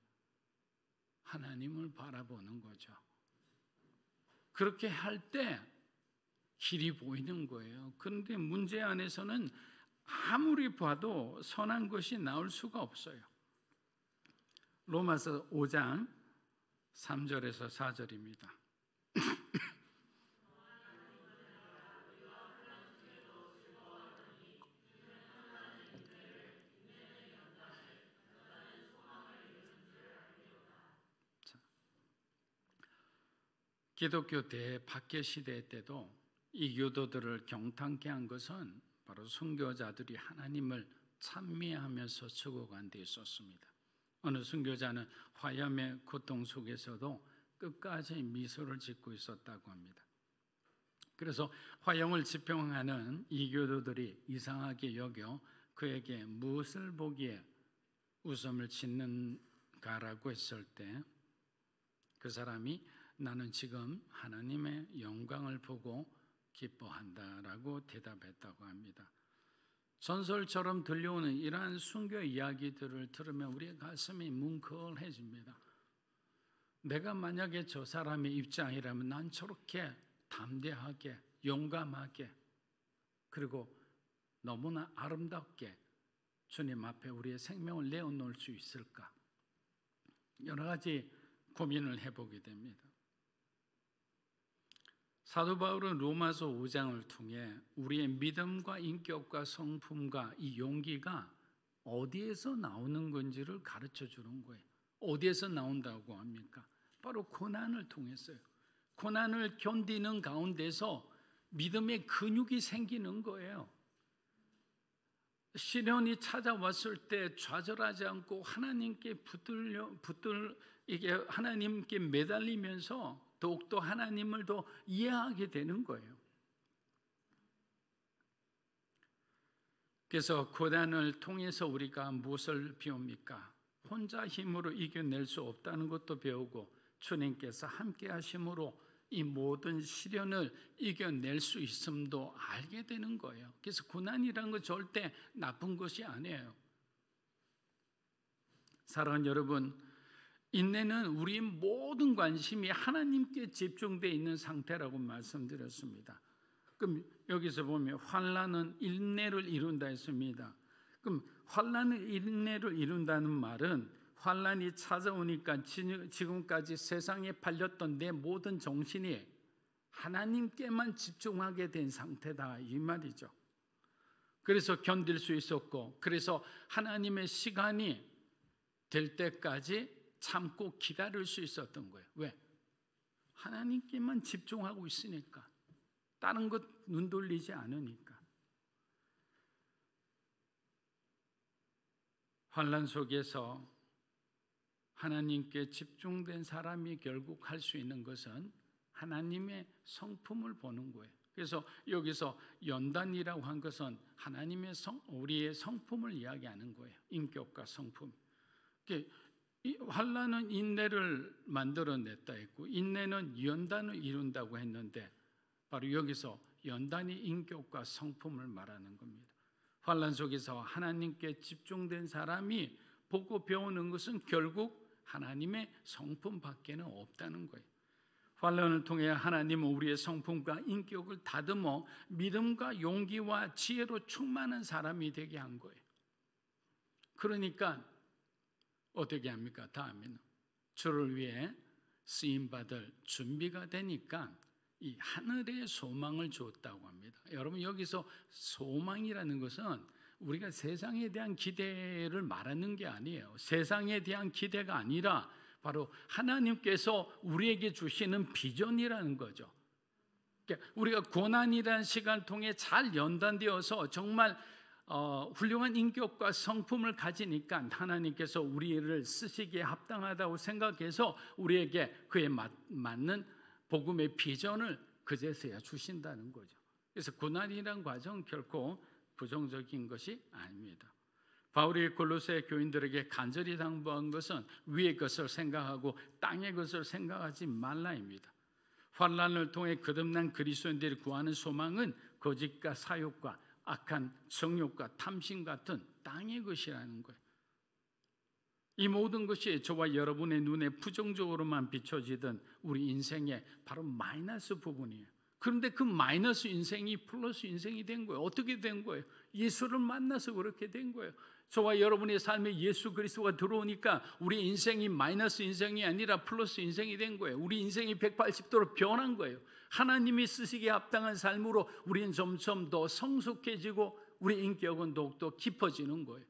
E: 하나님을 바라보는 거죠. 그렇게 할 때 길이 보이는 거예요. 그런데 문제 안에서는 아무리 봐도 선한 것이 나올 수가 없어요. 로마서 5장 3절에서 4절입니다. 기독교 대박해 시대 때도 이 교도들을 경탄케 한 것은 바로 순교자들이 하나님을 찬미하면서 죽어간 데 있었습니다. 어느 순교자는 화염의 고통 속에서도 끝까지 미소를 짓고 있었다고 합니다. 그래서 화염을 지평하는 이 교도들이 이상하게 여겨 그에게 무엇을 보기에 웃음을 짓는가라고 했을 때 그 사람이 나는 지금 하나님의 영광을 보고 기뻐한다라고 대답했다고 합니다. 전설처럼 들려오는 이러한 순교 이야기들을 들으면 우리의 가슴이 뭉클해집니다. 내가 만약에 저 사람의 입장이라면 난 저렇게 담대하게, 용감하게, 그리고 너무나 아름답게 주님 앞에 우리의 생명을 내어놓을 수 있을까? 여러 가지 고민을 해보게 됩니다. 사도 바울은 로마서 5장을 통해 우리의 믿음과 인격과 성품과 이 용기가 어디에서 나오는 건지를 가르쳐 주는 거예요. 어디에서 나온다고 합니까? 바로 고난을 통해서요. 고난을 견디는 가운데서 믿음의 근육이 생기는 거예요. 시련이 찾아왔을 때 좌절하지 않고 하나님께 이게 하나님께 매달리면서 더욱더 하나님을 더 이해하게 되는 거예요. 그래서 고난을 통해서 우리가 무엇을 배웁니까? 혼자 힘으로 이겨낼 수 없다는 것도 배우고 주님께서 함께 하심으로 이 모든 시련을 이겨낼 수 있음도 알게 되는 거예요. 그래서 고난이라는 건 절대 나쁜 것이 아니에요. 사랑하는 여러분, 인내는 우리 모든 관심이 하나님께 집중되어 있는 상태라고 말씀드렸습니다. 그럼 여기서 보면 환난은 인내를 이룬다 했습니다. 그럼 환난은 인내를 이룬다는 말은 환난이 찾아오니까 지금까지 세상에 팔렸던 내 모든 정신이 하나님께만 집중하게 된 상태다 이 말이죠. 그래서 견딜 수 있었고, 그래서 하나님의 시간이 될 때까지 참고 기다릴 수 있었던 거예요. 왜? 하나님께만 집중하고 있으니까. 다른 것 눈 돌리지 않으니까. 환난 속에서 하나님께 집중된 사람이 결국 할 수 있는 것은 하나님의 성품을 보는 거예요. 그래서 여기서 연단이라고 한 것은 하나님의 우리의 성품을 이야기하는 거예요. 인격과 성품. 이 환난은 인내를 만들어냈다 했고, 인내는 연단을 이룬다고 했는데, 바로 여기서 연단이 인격과 성품을 말하는 겁니다. 환난 속에서 하나님께 집중된 사람이 보고 배우는 것은 결국 하나님의 성품밖에는 없다는 거예요. 환난을 통해 하나님은 우리의 성품과 인격을 다듬어 믿음과 용기와 지혜로 충만한 사람이 되게 한 거예요. 그러니까 어떻게 합니까? 다음에는 주를 위해 쓰임받을 준비가 되니까 이 하늘의 소망을 주었다고 합니다. 여러분, 여기서 소망이라는 것은 우리가 세상에 대한 기대를 말하는 게 아니에요. 세상에 대한 기대가 아니라 바로 하나님께서 우리에게 주시는 비전이라는 거죠. 그러니까 우리가 고난이라는 시간을 통해 잘 연단되어서 정말 훌륭한 인격과 성품을 가지니까 하나님께서 우리를 쓰시기에 합당하다고 생각해서 우리에게 그에 맞는 복음의 비전을 그제서야 주신다는 거죠. 그래서 고난이라는 과정은 결코 부정적인 것이 아닙니다. 바울이 골로새 교인들에게 간절히 당부한 것은 위의 것을 생각하고 땅의 것을 생각하지 말라입니다. 환난을 통해 거듭난 그리스도인들이 구하는 소망은 거짓과 사욕과 악한 정욕과 탐심 같은 땅의 것이라는 거예요. 이 모든 것이 저와 여러분의 눈에 부정적으로만 비춰지던 우리 인생의 바로 마이너스 부분이에요. 그런데 그 마이너스 인생이 플러스 인생이 된 거예요. 어떻게 된 거예요? 예수를 만나서 그렇게 된 거예요. 저와 여러분의 삶에 예수 그리스도가 들어오니까 우리 인생이 마이너스 인생이 아니라 플러스 인생이 된 거예요. 우리 인생이 180도로 변한 거예요. 하나님이 쓰시기에 합당한 삶으로 우리는 점점 더 성숙해지고 우리 인격은 더욱더 깊어지는 거예요.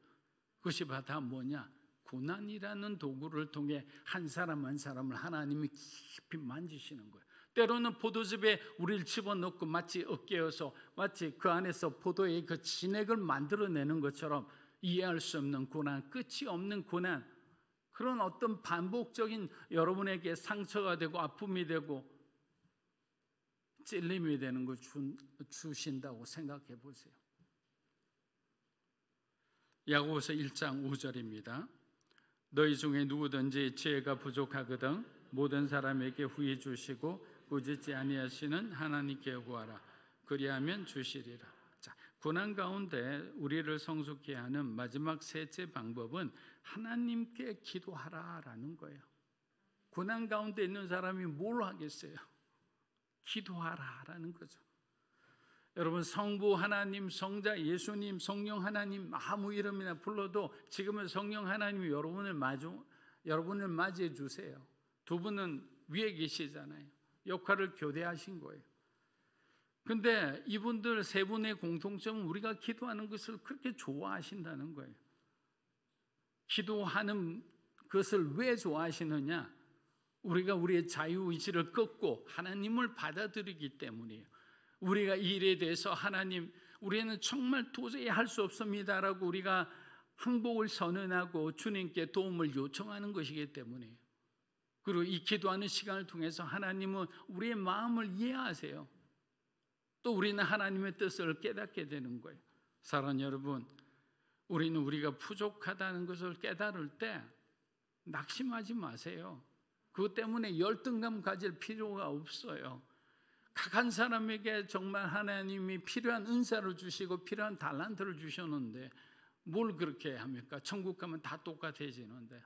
E: 그것이 다 뭐냐? 고난이라는 도구를 통해 한 사람 한 사람을 하나님이 깊이 만지시는 거예요. 때로는 포도즙에 우리를 집어넣고 마치 어깨여서 마치 그 안에서 포도의 그 진액을 만들어내는 것처럼 이해할 수 없는 고난, 끝이 없는 고난, 그런 어떤 반복적인 여러분에게 상처가 되고 아픔이 되고 찔림이 되는 걸 주신다고 생각해 보세요. 야고보서 1장 5절입니다. 너희 중에 누구든지 지혜가 부족하거든 모든 사람에게 후히 주시고 꾸짖지 아니하시는 하나님께 구하라. 그리하면 주시리라. 자, 고난 가운데 우리를 성숙케 하는 마지막 셋째 방법은 하나님께 기도하라라는 거예요. 고난 가운데 있는 사람이 뭘 하겠어요? 기도하라라는 거죠. 여러분, 성부 하나님, 성자 예수님, 성령 하나님 아무 이름이나 불러도 지금은 성령 하나님이 여러분을 맞이해 주세요. 두 분은 위에 계시잖아요. 역할을 교대하신 거예요. 근데 이분들 세 분의 공통점은 우리가 기도하는 것을 그렇게 좋아하신다는 거예요. 기도하는 것을 왜 좋아하시느냐? 우리가 우리의 자유의지를 꺾고 하나님을 받아들이기 때문이에요. 우리가 이 일에 대해서 하나님, 우리는 정말 도저히 할 수 없습니다라고 우리가 항복을 선언하고 주님께 도움을 요청하는 것이기 때문이에요. 그리고 이 기도하는 시간을 통해서 하나님은 우리의 마음을 이해하세요. 또 우리는 하나님의 뜻을 깨닫게 되는 거예요. 사랑하는 여러분, 우리가 부족하다는 것을 깨달을 때 낙심하지 마세요. 그것 때문에 열등감 가질 필요가 없어요. 각 한 사람에게 정말 하나님이 필요한 은사를 주시고 필요한 달란트를 주셨는데 뭘 그렇게 합니까? 천국 가면 다 똑같아지는데.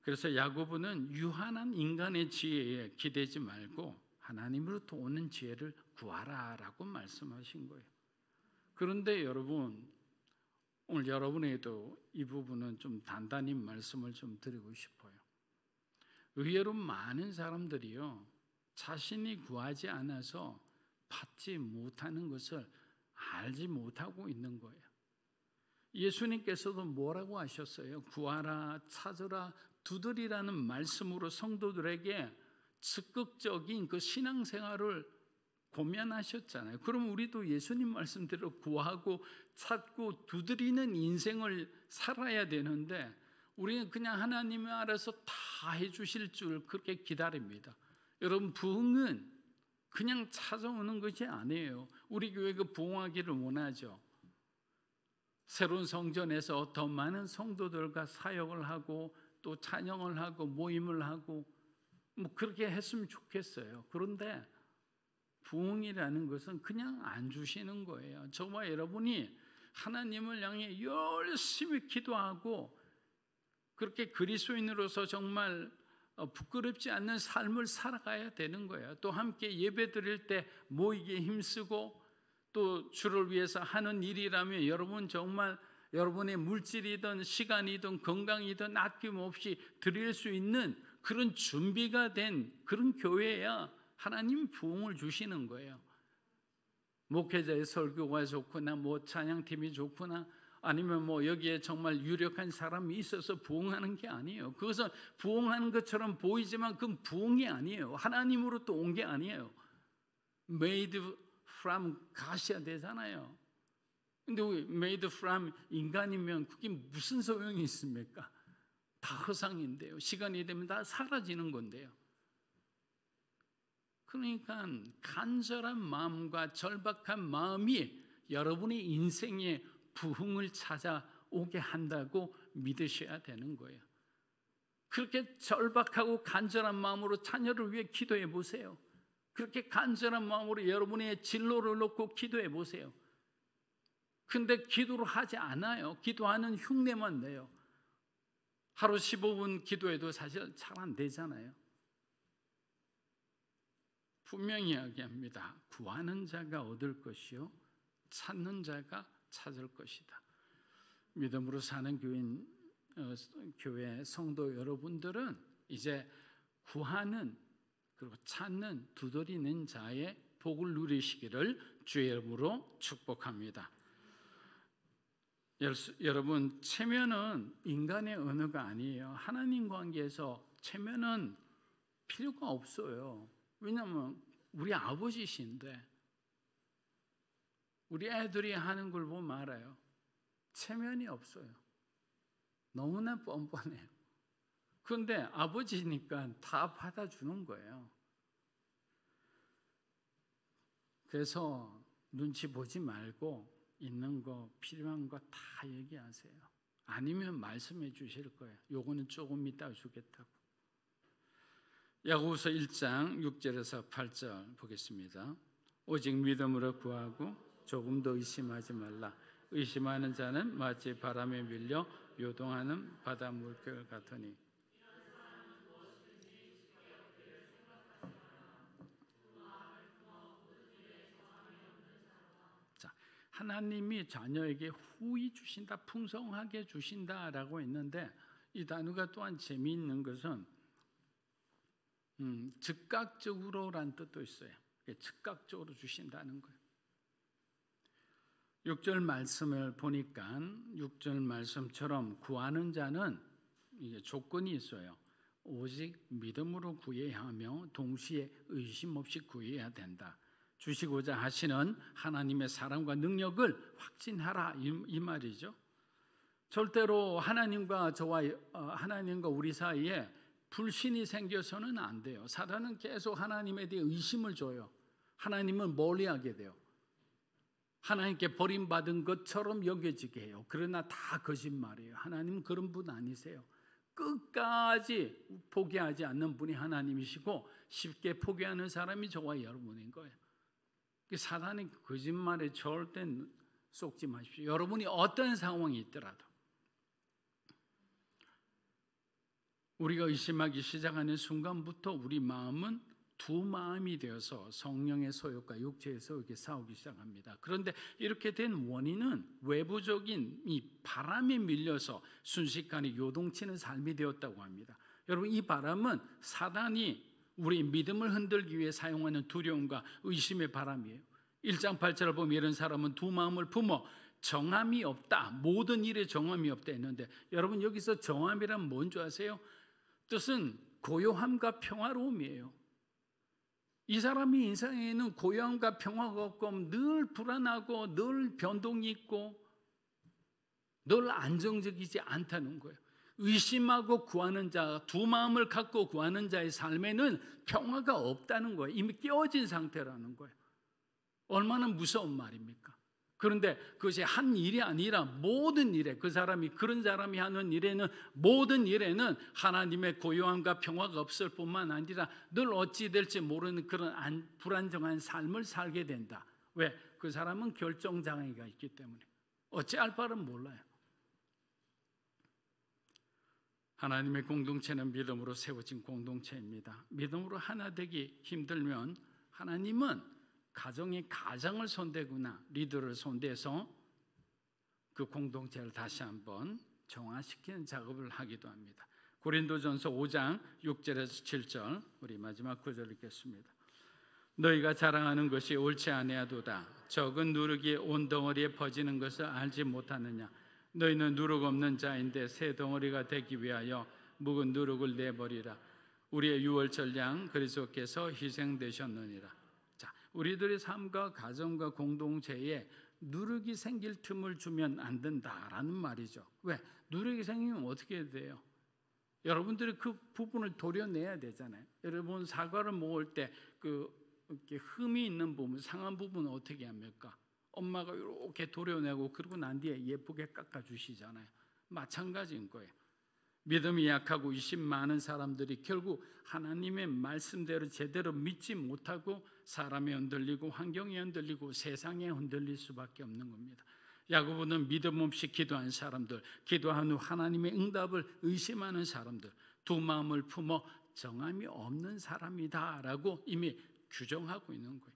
E: 그래서 야고보는 유한한 인간의 지혜에 기대지 말고 하나님으로부터 오는 지혜를 구하라라고 말씀하신 거예요. 그런데 여러분, 오늘 여러분에게도 이 부분은 좀 단단히 말씀을 좀 드리고 싶어요. 의외로 많은 사람들이요, 자신이 구하지 않아서 받지 못하는 것을 알지 못하고 있는 거예요. 예수님께서도 뭐라고 하셨어요? 구하라, 찾으라, 두드리라는 말씀으로 성도들에게 적극적인 그 신앙생활을 고면하셨잖아요. 그럼 우리도 예수님 말씀대로 구하고 찾고 두드리는 인생을 살아야 되는데 우리는 그냥 하나님이 알아서 다 해주실 줄 그렇게 기다립니다. 여러분, 부흥은 그냥 찾아오는 것이 아니에요. 우리 교회가 부흥하기를 원하죠. 새로운 성전에서 더 많은 성도들과 사역을 하고 또 찬양을 하고 모임을 하고 뭐 그렇게 했으면 좋겠어요. 그런데 부흥이라는 것은 그냥 안 주시는 거예요. 저와 여러분이 하나님을 향해 열심히 기도하고 그렇게 그리스도인으로서 정말 부끄럽지 않는 삶을 살아가야 되는 거예요. 또 함께 예배 드릴 때 모이기에 힘쓰고 또 주를 위해서 하는 일이라면 여러분 정말 여러분의 물질이든 시간이든 건강이든 아낌없이 드릴 수 있는 그런 준비가 된 그런 교회야 하나님 부흥을 주시는 거예요. 목회자의 설교가 좋구나, 뭐 찬양팀이 좋구나, 아니면 뭐 여기에 정말 유력한 사람이 있어서 부흥하는 게 아니에요. 그것은 부흥하는 것처럼 보이지만 그건 부흥이 아니에요. 하나님으로부터 온 게 아니에요. Made from 가시야 되잖아요. 근데 made from 인간이면 그게 무슨 소용이 있습니까? 다 허상인데요. 시간이 되면 다 사라지는 건데요. 그러니까 간절한 마음과 절박한 마음이 여러분의 인생에 부흥을 찾아오게 한다고 믿으셔야 되는 거예요. 그렇게 절박하고 간절한 마음으로 자녀를 위해 기도해 보세요. 그렇게 간절한 마음으로 여러분의 진로를 놓고 기도해 보세요. 근데 기도를 하지 않아요. 기도하는 흉내만 내요. 하루 15분 기도해도 사실 잘 안 되잖아요. 분명히 이야기합니다. 구하는 자가 얻을 것이요 찾는 자가 찾을 것이다. 믿음으로 사는 교회 성도 여러분들은 이제 구하는 그리고 찾는 두드리는 자의 복을 누리시기를 주의 이름으로 축복합니다. 여러분, 체면은 인간의 언어가 아니에요. 하나님 관계에서 체면은 필요가 없어요. 왜냐하면 우리 아버지신데 우리 애들이 하는 걸 보면 알아요. 체면이 없어요. 너무나 뻔뻔해요. 그런데 아버지니까 다 받아주는 거예요. 그래서 눈치 보지 말고 있는 거 필요한 거 다 얘기하세요. 아니면 말씀해 주실 거예요. 요거는 조금 이따 주겠다고. 야고보서 1장 6절에서 8절 보겠습니다. 오직 믿음으로 구하고 조금도 의심하지 말라. 의심하는 자는 마치 바람에 밀려 요동하는 바다 물결 같으니. 자, 하나님이 자녀에게 후히 주신다, 풍성하게 주신다라고 했는데 이 단어가 또한 재미있는 것은 즉각적으로란 뜻도 있어요. 즉각적으로 주신다는 거예요. 6절 말씀을 보니까 6절 말씀처럼 구하는 자는 이게 조건이 있어요. 오직 믿음으로 구해야 하며 동시에 의심 없이 구해야 된다. 주시고자 하시는 하나님의 사랑과 능력을 확신하라 이 말이죠. 절대로 하나님과 하나님과 우리 사이에 불신이 생겨서는 안 돼요. 사단은 계속 하나님에 대해 의심을 줘요. 하나님을 멀리하게 돼요. 하나님께 버림받은 것처럼 여겨지게 해요. 그러나 다 거짓말이에요. 하나님은 그런 분 아니세요. 끝까지 포기하지 않는 분이 하나님이시고 쉽게 포기하는 사람이 저와 여러분인 거예요. 사단의 거짓말에 절대 속지 마십시오. 여러분이 어떤 상황이 있더라도 우리가 의심하기 시작하는 순간부터 우리 마음은 두 마음이 되어서 성령의 소욕과 육체의 소욕이 싸우기 시작합니다. 그런데 이렇게 된 원인은 외부적인 이 바람에 밀려서 순식간에 요동치는 삶이 되었다고 합니다. 여러분, 이 바람은 사단이 우리 믿음을 흔들기 위해 사용하는 두려움과 의심의 바람이에요. 1장 8절을 보면 이런 사람은 두 마음을 품어 정함이 없다, 모든 일에 정함이 없다 했는데, 여러분 여기서 정함이란 뭔지 아세요? 뜻은 고요함과 평화로움이에요. 이 사람이 인생에는 고요함과 평화가 없고 늘 불안하고 늘 변동이 있고 늘 안정적이지 않다는 거예요. 의심하고 구하는 자, 두 마음을 갖고 구하는 자의 삶에는 평화가 없다는 거예요. 이미 깨어진 상태라는 거예요. 얼마나 무서운 말입니까? 그런데 그것이 한 일이 아니라 모든 일에, 그 사람이, 그런 사람이 하는 일에는, 모든 일에는 하나님의 고요함과 평화가 없을 뿐만 아니라 늘 어찌 될지 모르는 그런 불안정한 삶을 살게 된다. 왜? 그 사람은 결정장애가 있기 때문에 어찌할 바를 몰라요. 하나님의 공동체는 믿음으로 세워진 공동체입니다. 믿음으로 하나 되기 힘들면 하나님은 가정의 가장을 손대거나 리더를 손대서 그 공동체를 다시 한번 정화시키는 작업을 하기도 합니다. 고린도전서 5장 6절에서 7절, 우리 마지막 구절 읽겠습니다. 너희가 자랑하는 것이 옳지 아니하도다. 적은 누룩이 온 덩어리에 퍼지는 것을 알지 못하느냐. 너희는 누룩 없는 자인데 새 덩어리가 되기 위하여 묵은 누룩을 내버리라. 우리의 유월절 양 그리스도께서 희생되셨느니라. 자, 우리들의 삶과 가정과 공동체에 누룩이 생길 틈을 주면 안 된다라는 말이죠. 왜? 누룩이 생기면 어떻게 돼요? 여러분들이 그 부분을 도려내야 되잖아요. 여러분 사과를 먹을 때 이렇게 흠이 있는 부분, 상한 부분은 어떻게 합니까? 엄마가 이렇게 도려내고 그러고 난 뒤에 예쁘게 깎아주시잖아요. 마찬가지인 거예요. 믿음이 약하고 의심 많은 사람들이 결국 하나님의 말씀대로 제대로 믿지 못하고 사람에 흔들리고 환경에 흔들리고 세상에 흔들릴 수밖에 없는 겁니다. 야고보는 믿음 없이 기도한 사람들, 기도한 후 하나님의 응답을 의심하는 사람들, 두 마음을 품어 정함이 없는 사람이다라고 이미 규정하고 있는 거예요.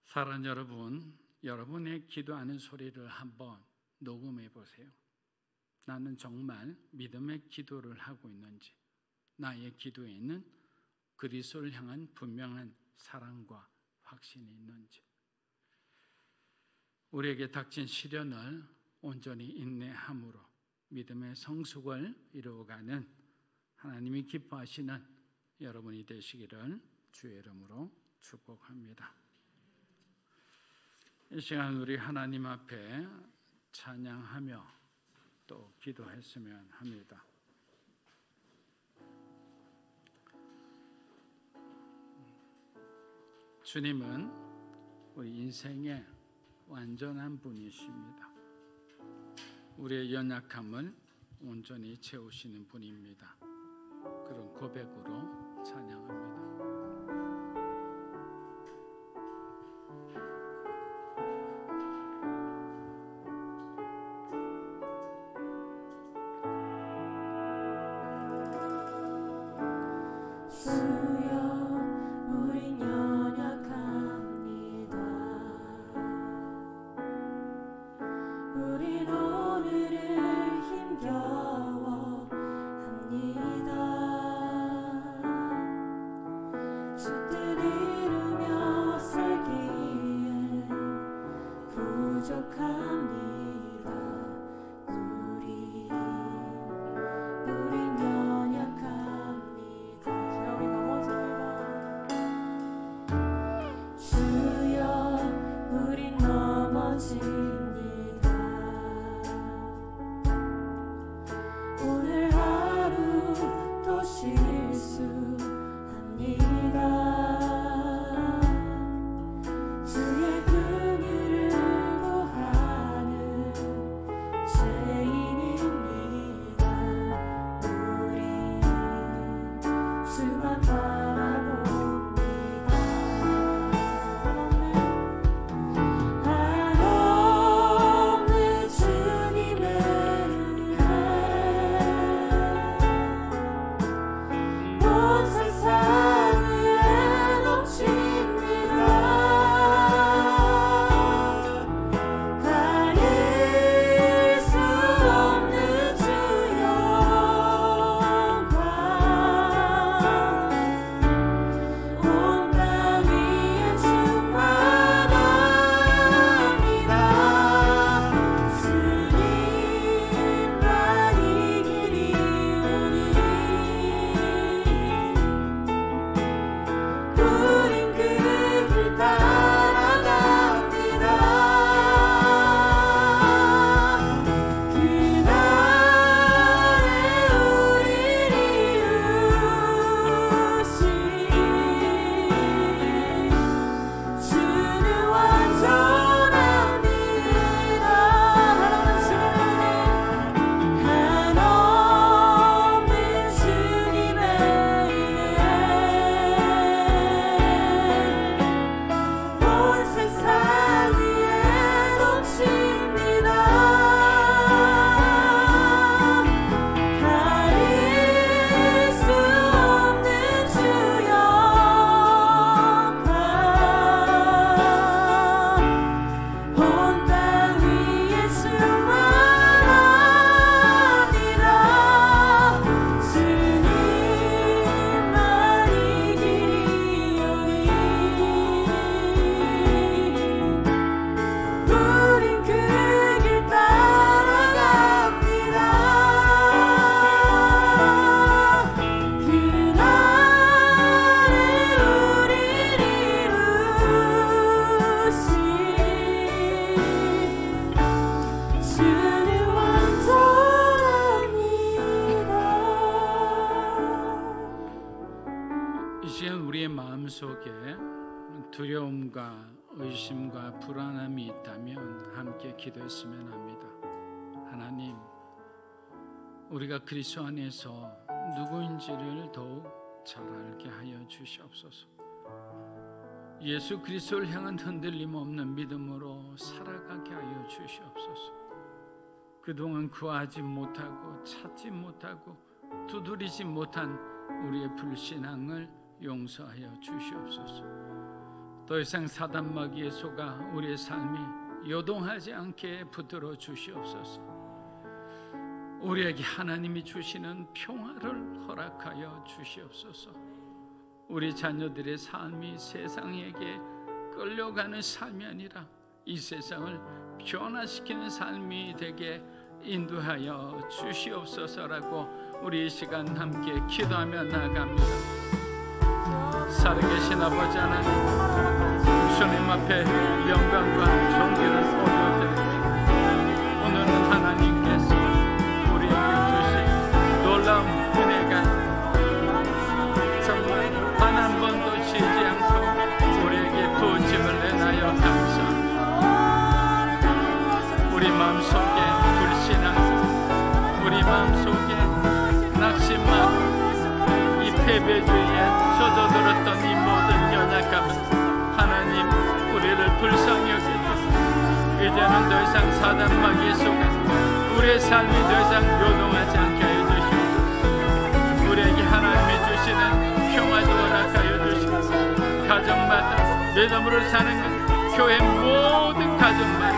E: 사랑하는 여러분, 여러분의 기도하는 소리를 한번 녹음해 보세요. 나는 정말 믿음의 기도를 하고 있는지, 나의 기도에는 그리스도를 향한 분명한 사랑과 확신이 있는지, 우리에게 닥친 시련을 온전히 인내함으로 믿음의 성숙을 이루어가는 하나님이 기뻐하시는 여러분이 되시기를 주의 이름으로 축복합니다. 이 시간 우리 하나님 앞에 찬양하며 또 기도했으면 합니다. 주님은 우리 인생의 완전한 분이십니다. 우리의 연약함을 온전히 채우시는 분입니다. 그런 고백으로 찬양합니다. 시간 우리의 마음속에 두려움과 의심과 불안함이 있다면 함께 기도했으면 합니다. 하나님, 우리가 그리스도 안에서 누구인지를 더욱 잘 알게 하여 주시옵소서. 예수 그리스도를 향한 흔들림 없는 믿음으로 살아가게 하여 주시옵소서. 그동안 구하지 못하고 찾지 못하고 두드리지 못한 우리의 불신앙을 용서하여 주시옵소서. 더 이상 사단 마귀의 속아 우리의 삶이 요동하지 않게 붙들어 주시옵소서. 우리에게 하나님이 주시는 평화를 허락하여 주시옵소서. 우리 자녀들의 삶이 세상에게 끌려가는 삶이 아니라 이 세상을 변화시키는 삶이 되게 인도하여 주시옵소서라고 우리 이 시간 함께 기도하며 나아갑니다. 살아계신 아버지 하나님, 주님 앞에 영광과 존귀를 올려드립니다. 오늘은 하나님께서 우리에게 주신 놀라운 은혜가 정말 단 한 번도 쉬지 않고 우리에게 부어짐을 인하여 감사합니다. 우리 마음속에 불신앙, 우리 마음속에 낙심하고 이 패배주의에 젖어들었던 이 모든 연약함은 하나님 우리를 불쌍히 여겨주시고 이제는 더 이상 사단 마귀의 속에 우리의 삶이 더 이상 요동하지 않게 하여 주시옵소서. 우리에게 하나님이 주시는 평화도 허락하여 주시고 가정마다 믿음으로 사는 것, 교회 모든 가정마다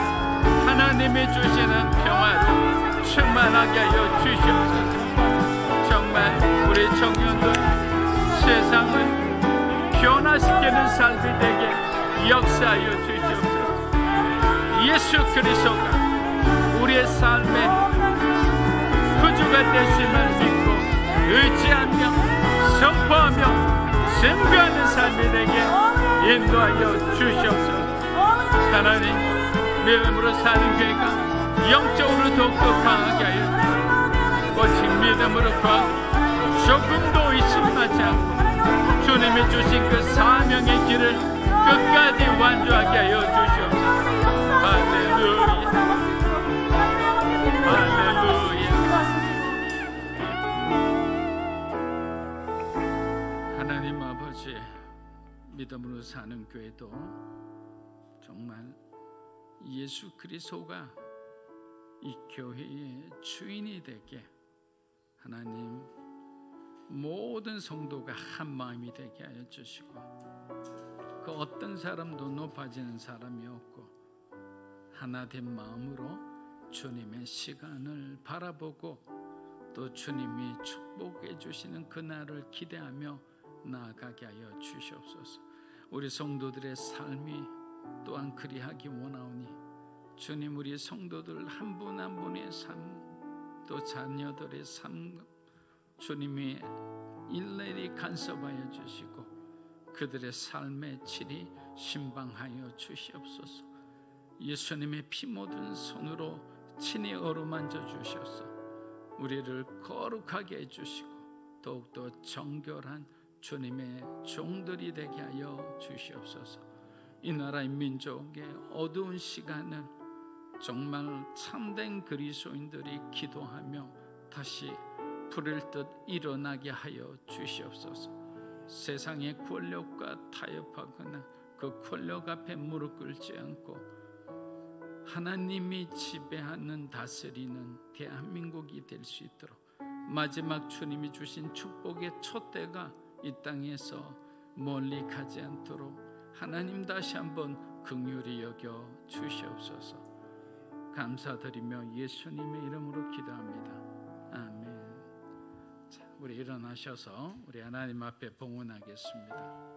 E: 하나님이 주시는 평화로 충만하게 하여 주시옵소서. 정말 우리 청년들 세상을 변화시키는 삶이 되게 역사하여 주시옵소서. 예수 그리스도가 우리의 삶의 구주가 되심을 믿고 의지하며 선포하며 증거하는 삶이 되게 인도하여 주시옵소서. 하나님, 믿음으로 사는 교회가 영적으로 더욱더 강하게 하여 오직 믿음으로 구하고 조금도 의심하지 않고 주님이 주신 그 사명의 길을 끝까지 완주하게 하여 주시옵소서. 할렐루야, 할렐루야. 하나님 아버지, 믿음으로 사는 교회도 정말 예수 그리스도가 이 교회의 주인이 되게 하나님 모든 성도가 한 마음이 되게 하여 주시고 그 어떤 사람도 높아지는 사람이 없고 하나 된 마음으로 주님의 시간을 바라보고 또 주님이 축복해 주시는 그날을 기대하며 나아가게 하여 주시옵소서. 우리 성도들의 삶이 또한 그리하기 원하오니 주님, 우리 성도들 한 분 한 분의 삶 또 자녀들의 삶 주님이 일일이 간섭하여 주시고 그들의 삶의 질이 신방하여 주시옵소서. 예수님의 피 묻은 손으로 친히 어루만져 주셔서 우리를 거룩하게 해주시고 더욱더 정결한 주님의 종들이 되게 하여 주시옵소서. 이 나라의 민족의 어두운 시간을 정말 참된 그리스도인들이 기도하며 다시 불일 듯 일어나게 하여 주시옵소서. 세상의 권력과 타협하거나 그 권력 앞에 무릎 꿇지 않고 하나님이 지배하는 다스리는 대한민국이 될 수 있도록 마지막 주님이 주신 축복의 촛대가 이 땅에서 멀리 가지 않도록 하나님 다시 한번 긍휼히 여겨 주시옵소서. 감사드리며 예수님의 이름으로 기도합니다. 아멘. 자, 우리 일어나셔서 우리 하나님 앞에 봉헌하겠습니다.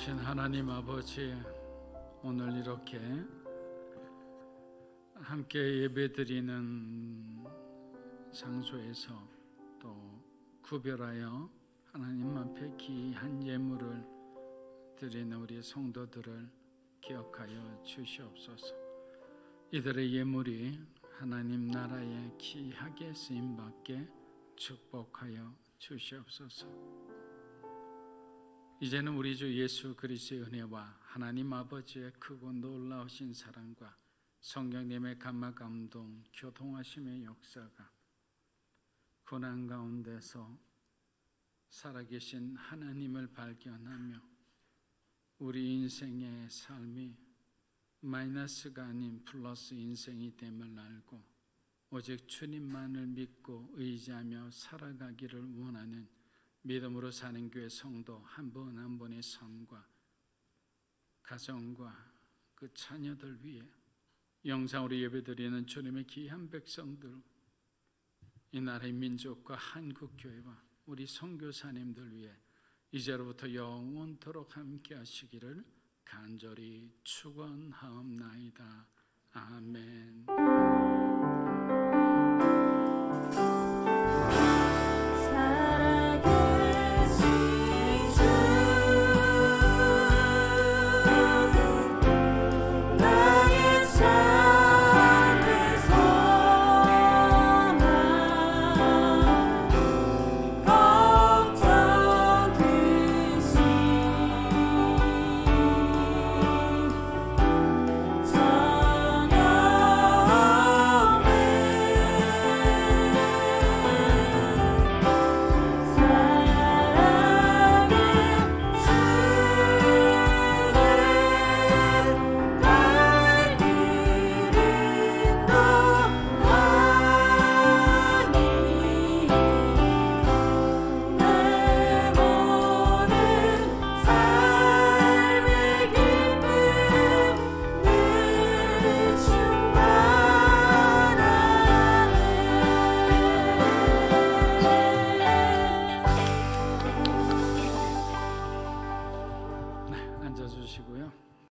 E: 살아계신 하나님 아버지, 오늘 이렇게 함께 예배드리는 장소에서 또 구별하여 하나님 앞에 귀한 예물을 드리는 우리 성도들을 기억하여 주시옵소서. 이들의 예물이 하나님 나라에 귀하게 쓰임받게 축복하여 주시옵소서. 이제는 우리 주 예수 그리스도의 은혜와 하나님 아버지의 크고 놀라우신 사랑과 성령님의 감화 감동 교통하심의 역사가 고난 가운데서 살아계신 하나님을 발견하며 우리 인생의 삶이 마이너스가 아닌 플러스 인생이 됨을 알고 오직 주님만을 믿고 의지하며 살아가기를 원하는 믿음으로 사는 교회 성도 한 분 한 분의 삶과 가정과 그 자녀들 위해 영상으로 예배드리는 주님의 귀한 백성들, 이 나라의 민족과 한국교회와 우리 선교사님들 위해 이제로부터 영원토록 함께 하시기를 간절히 축원하옵나이다. 아멘.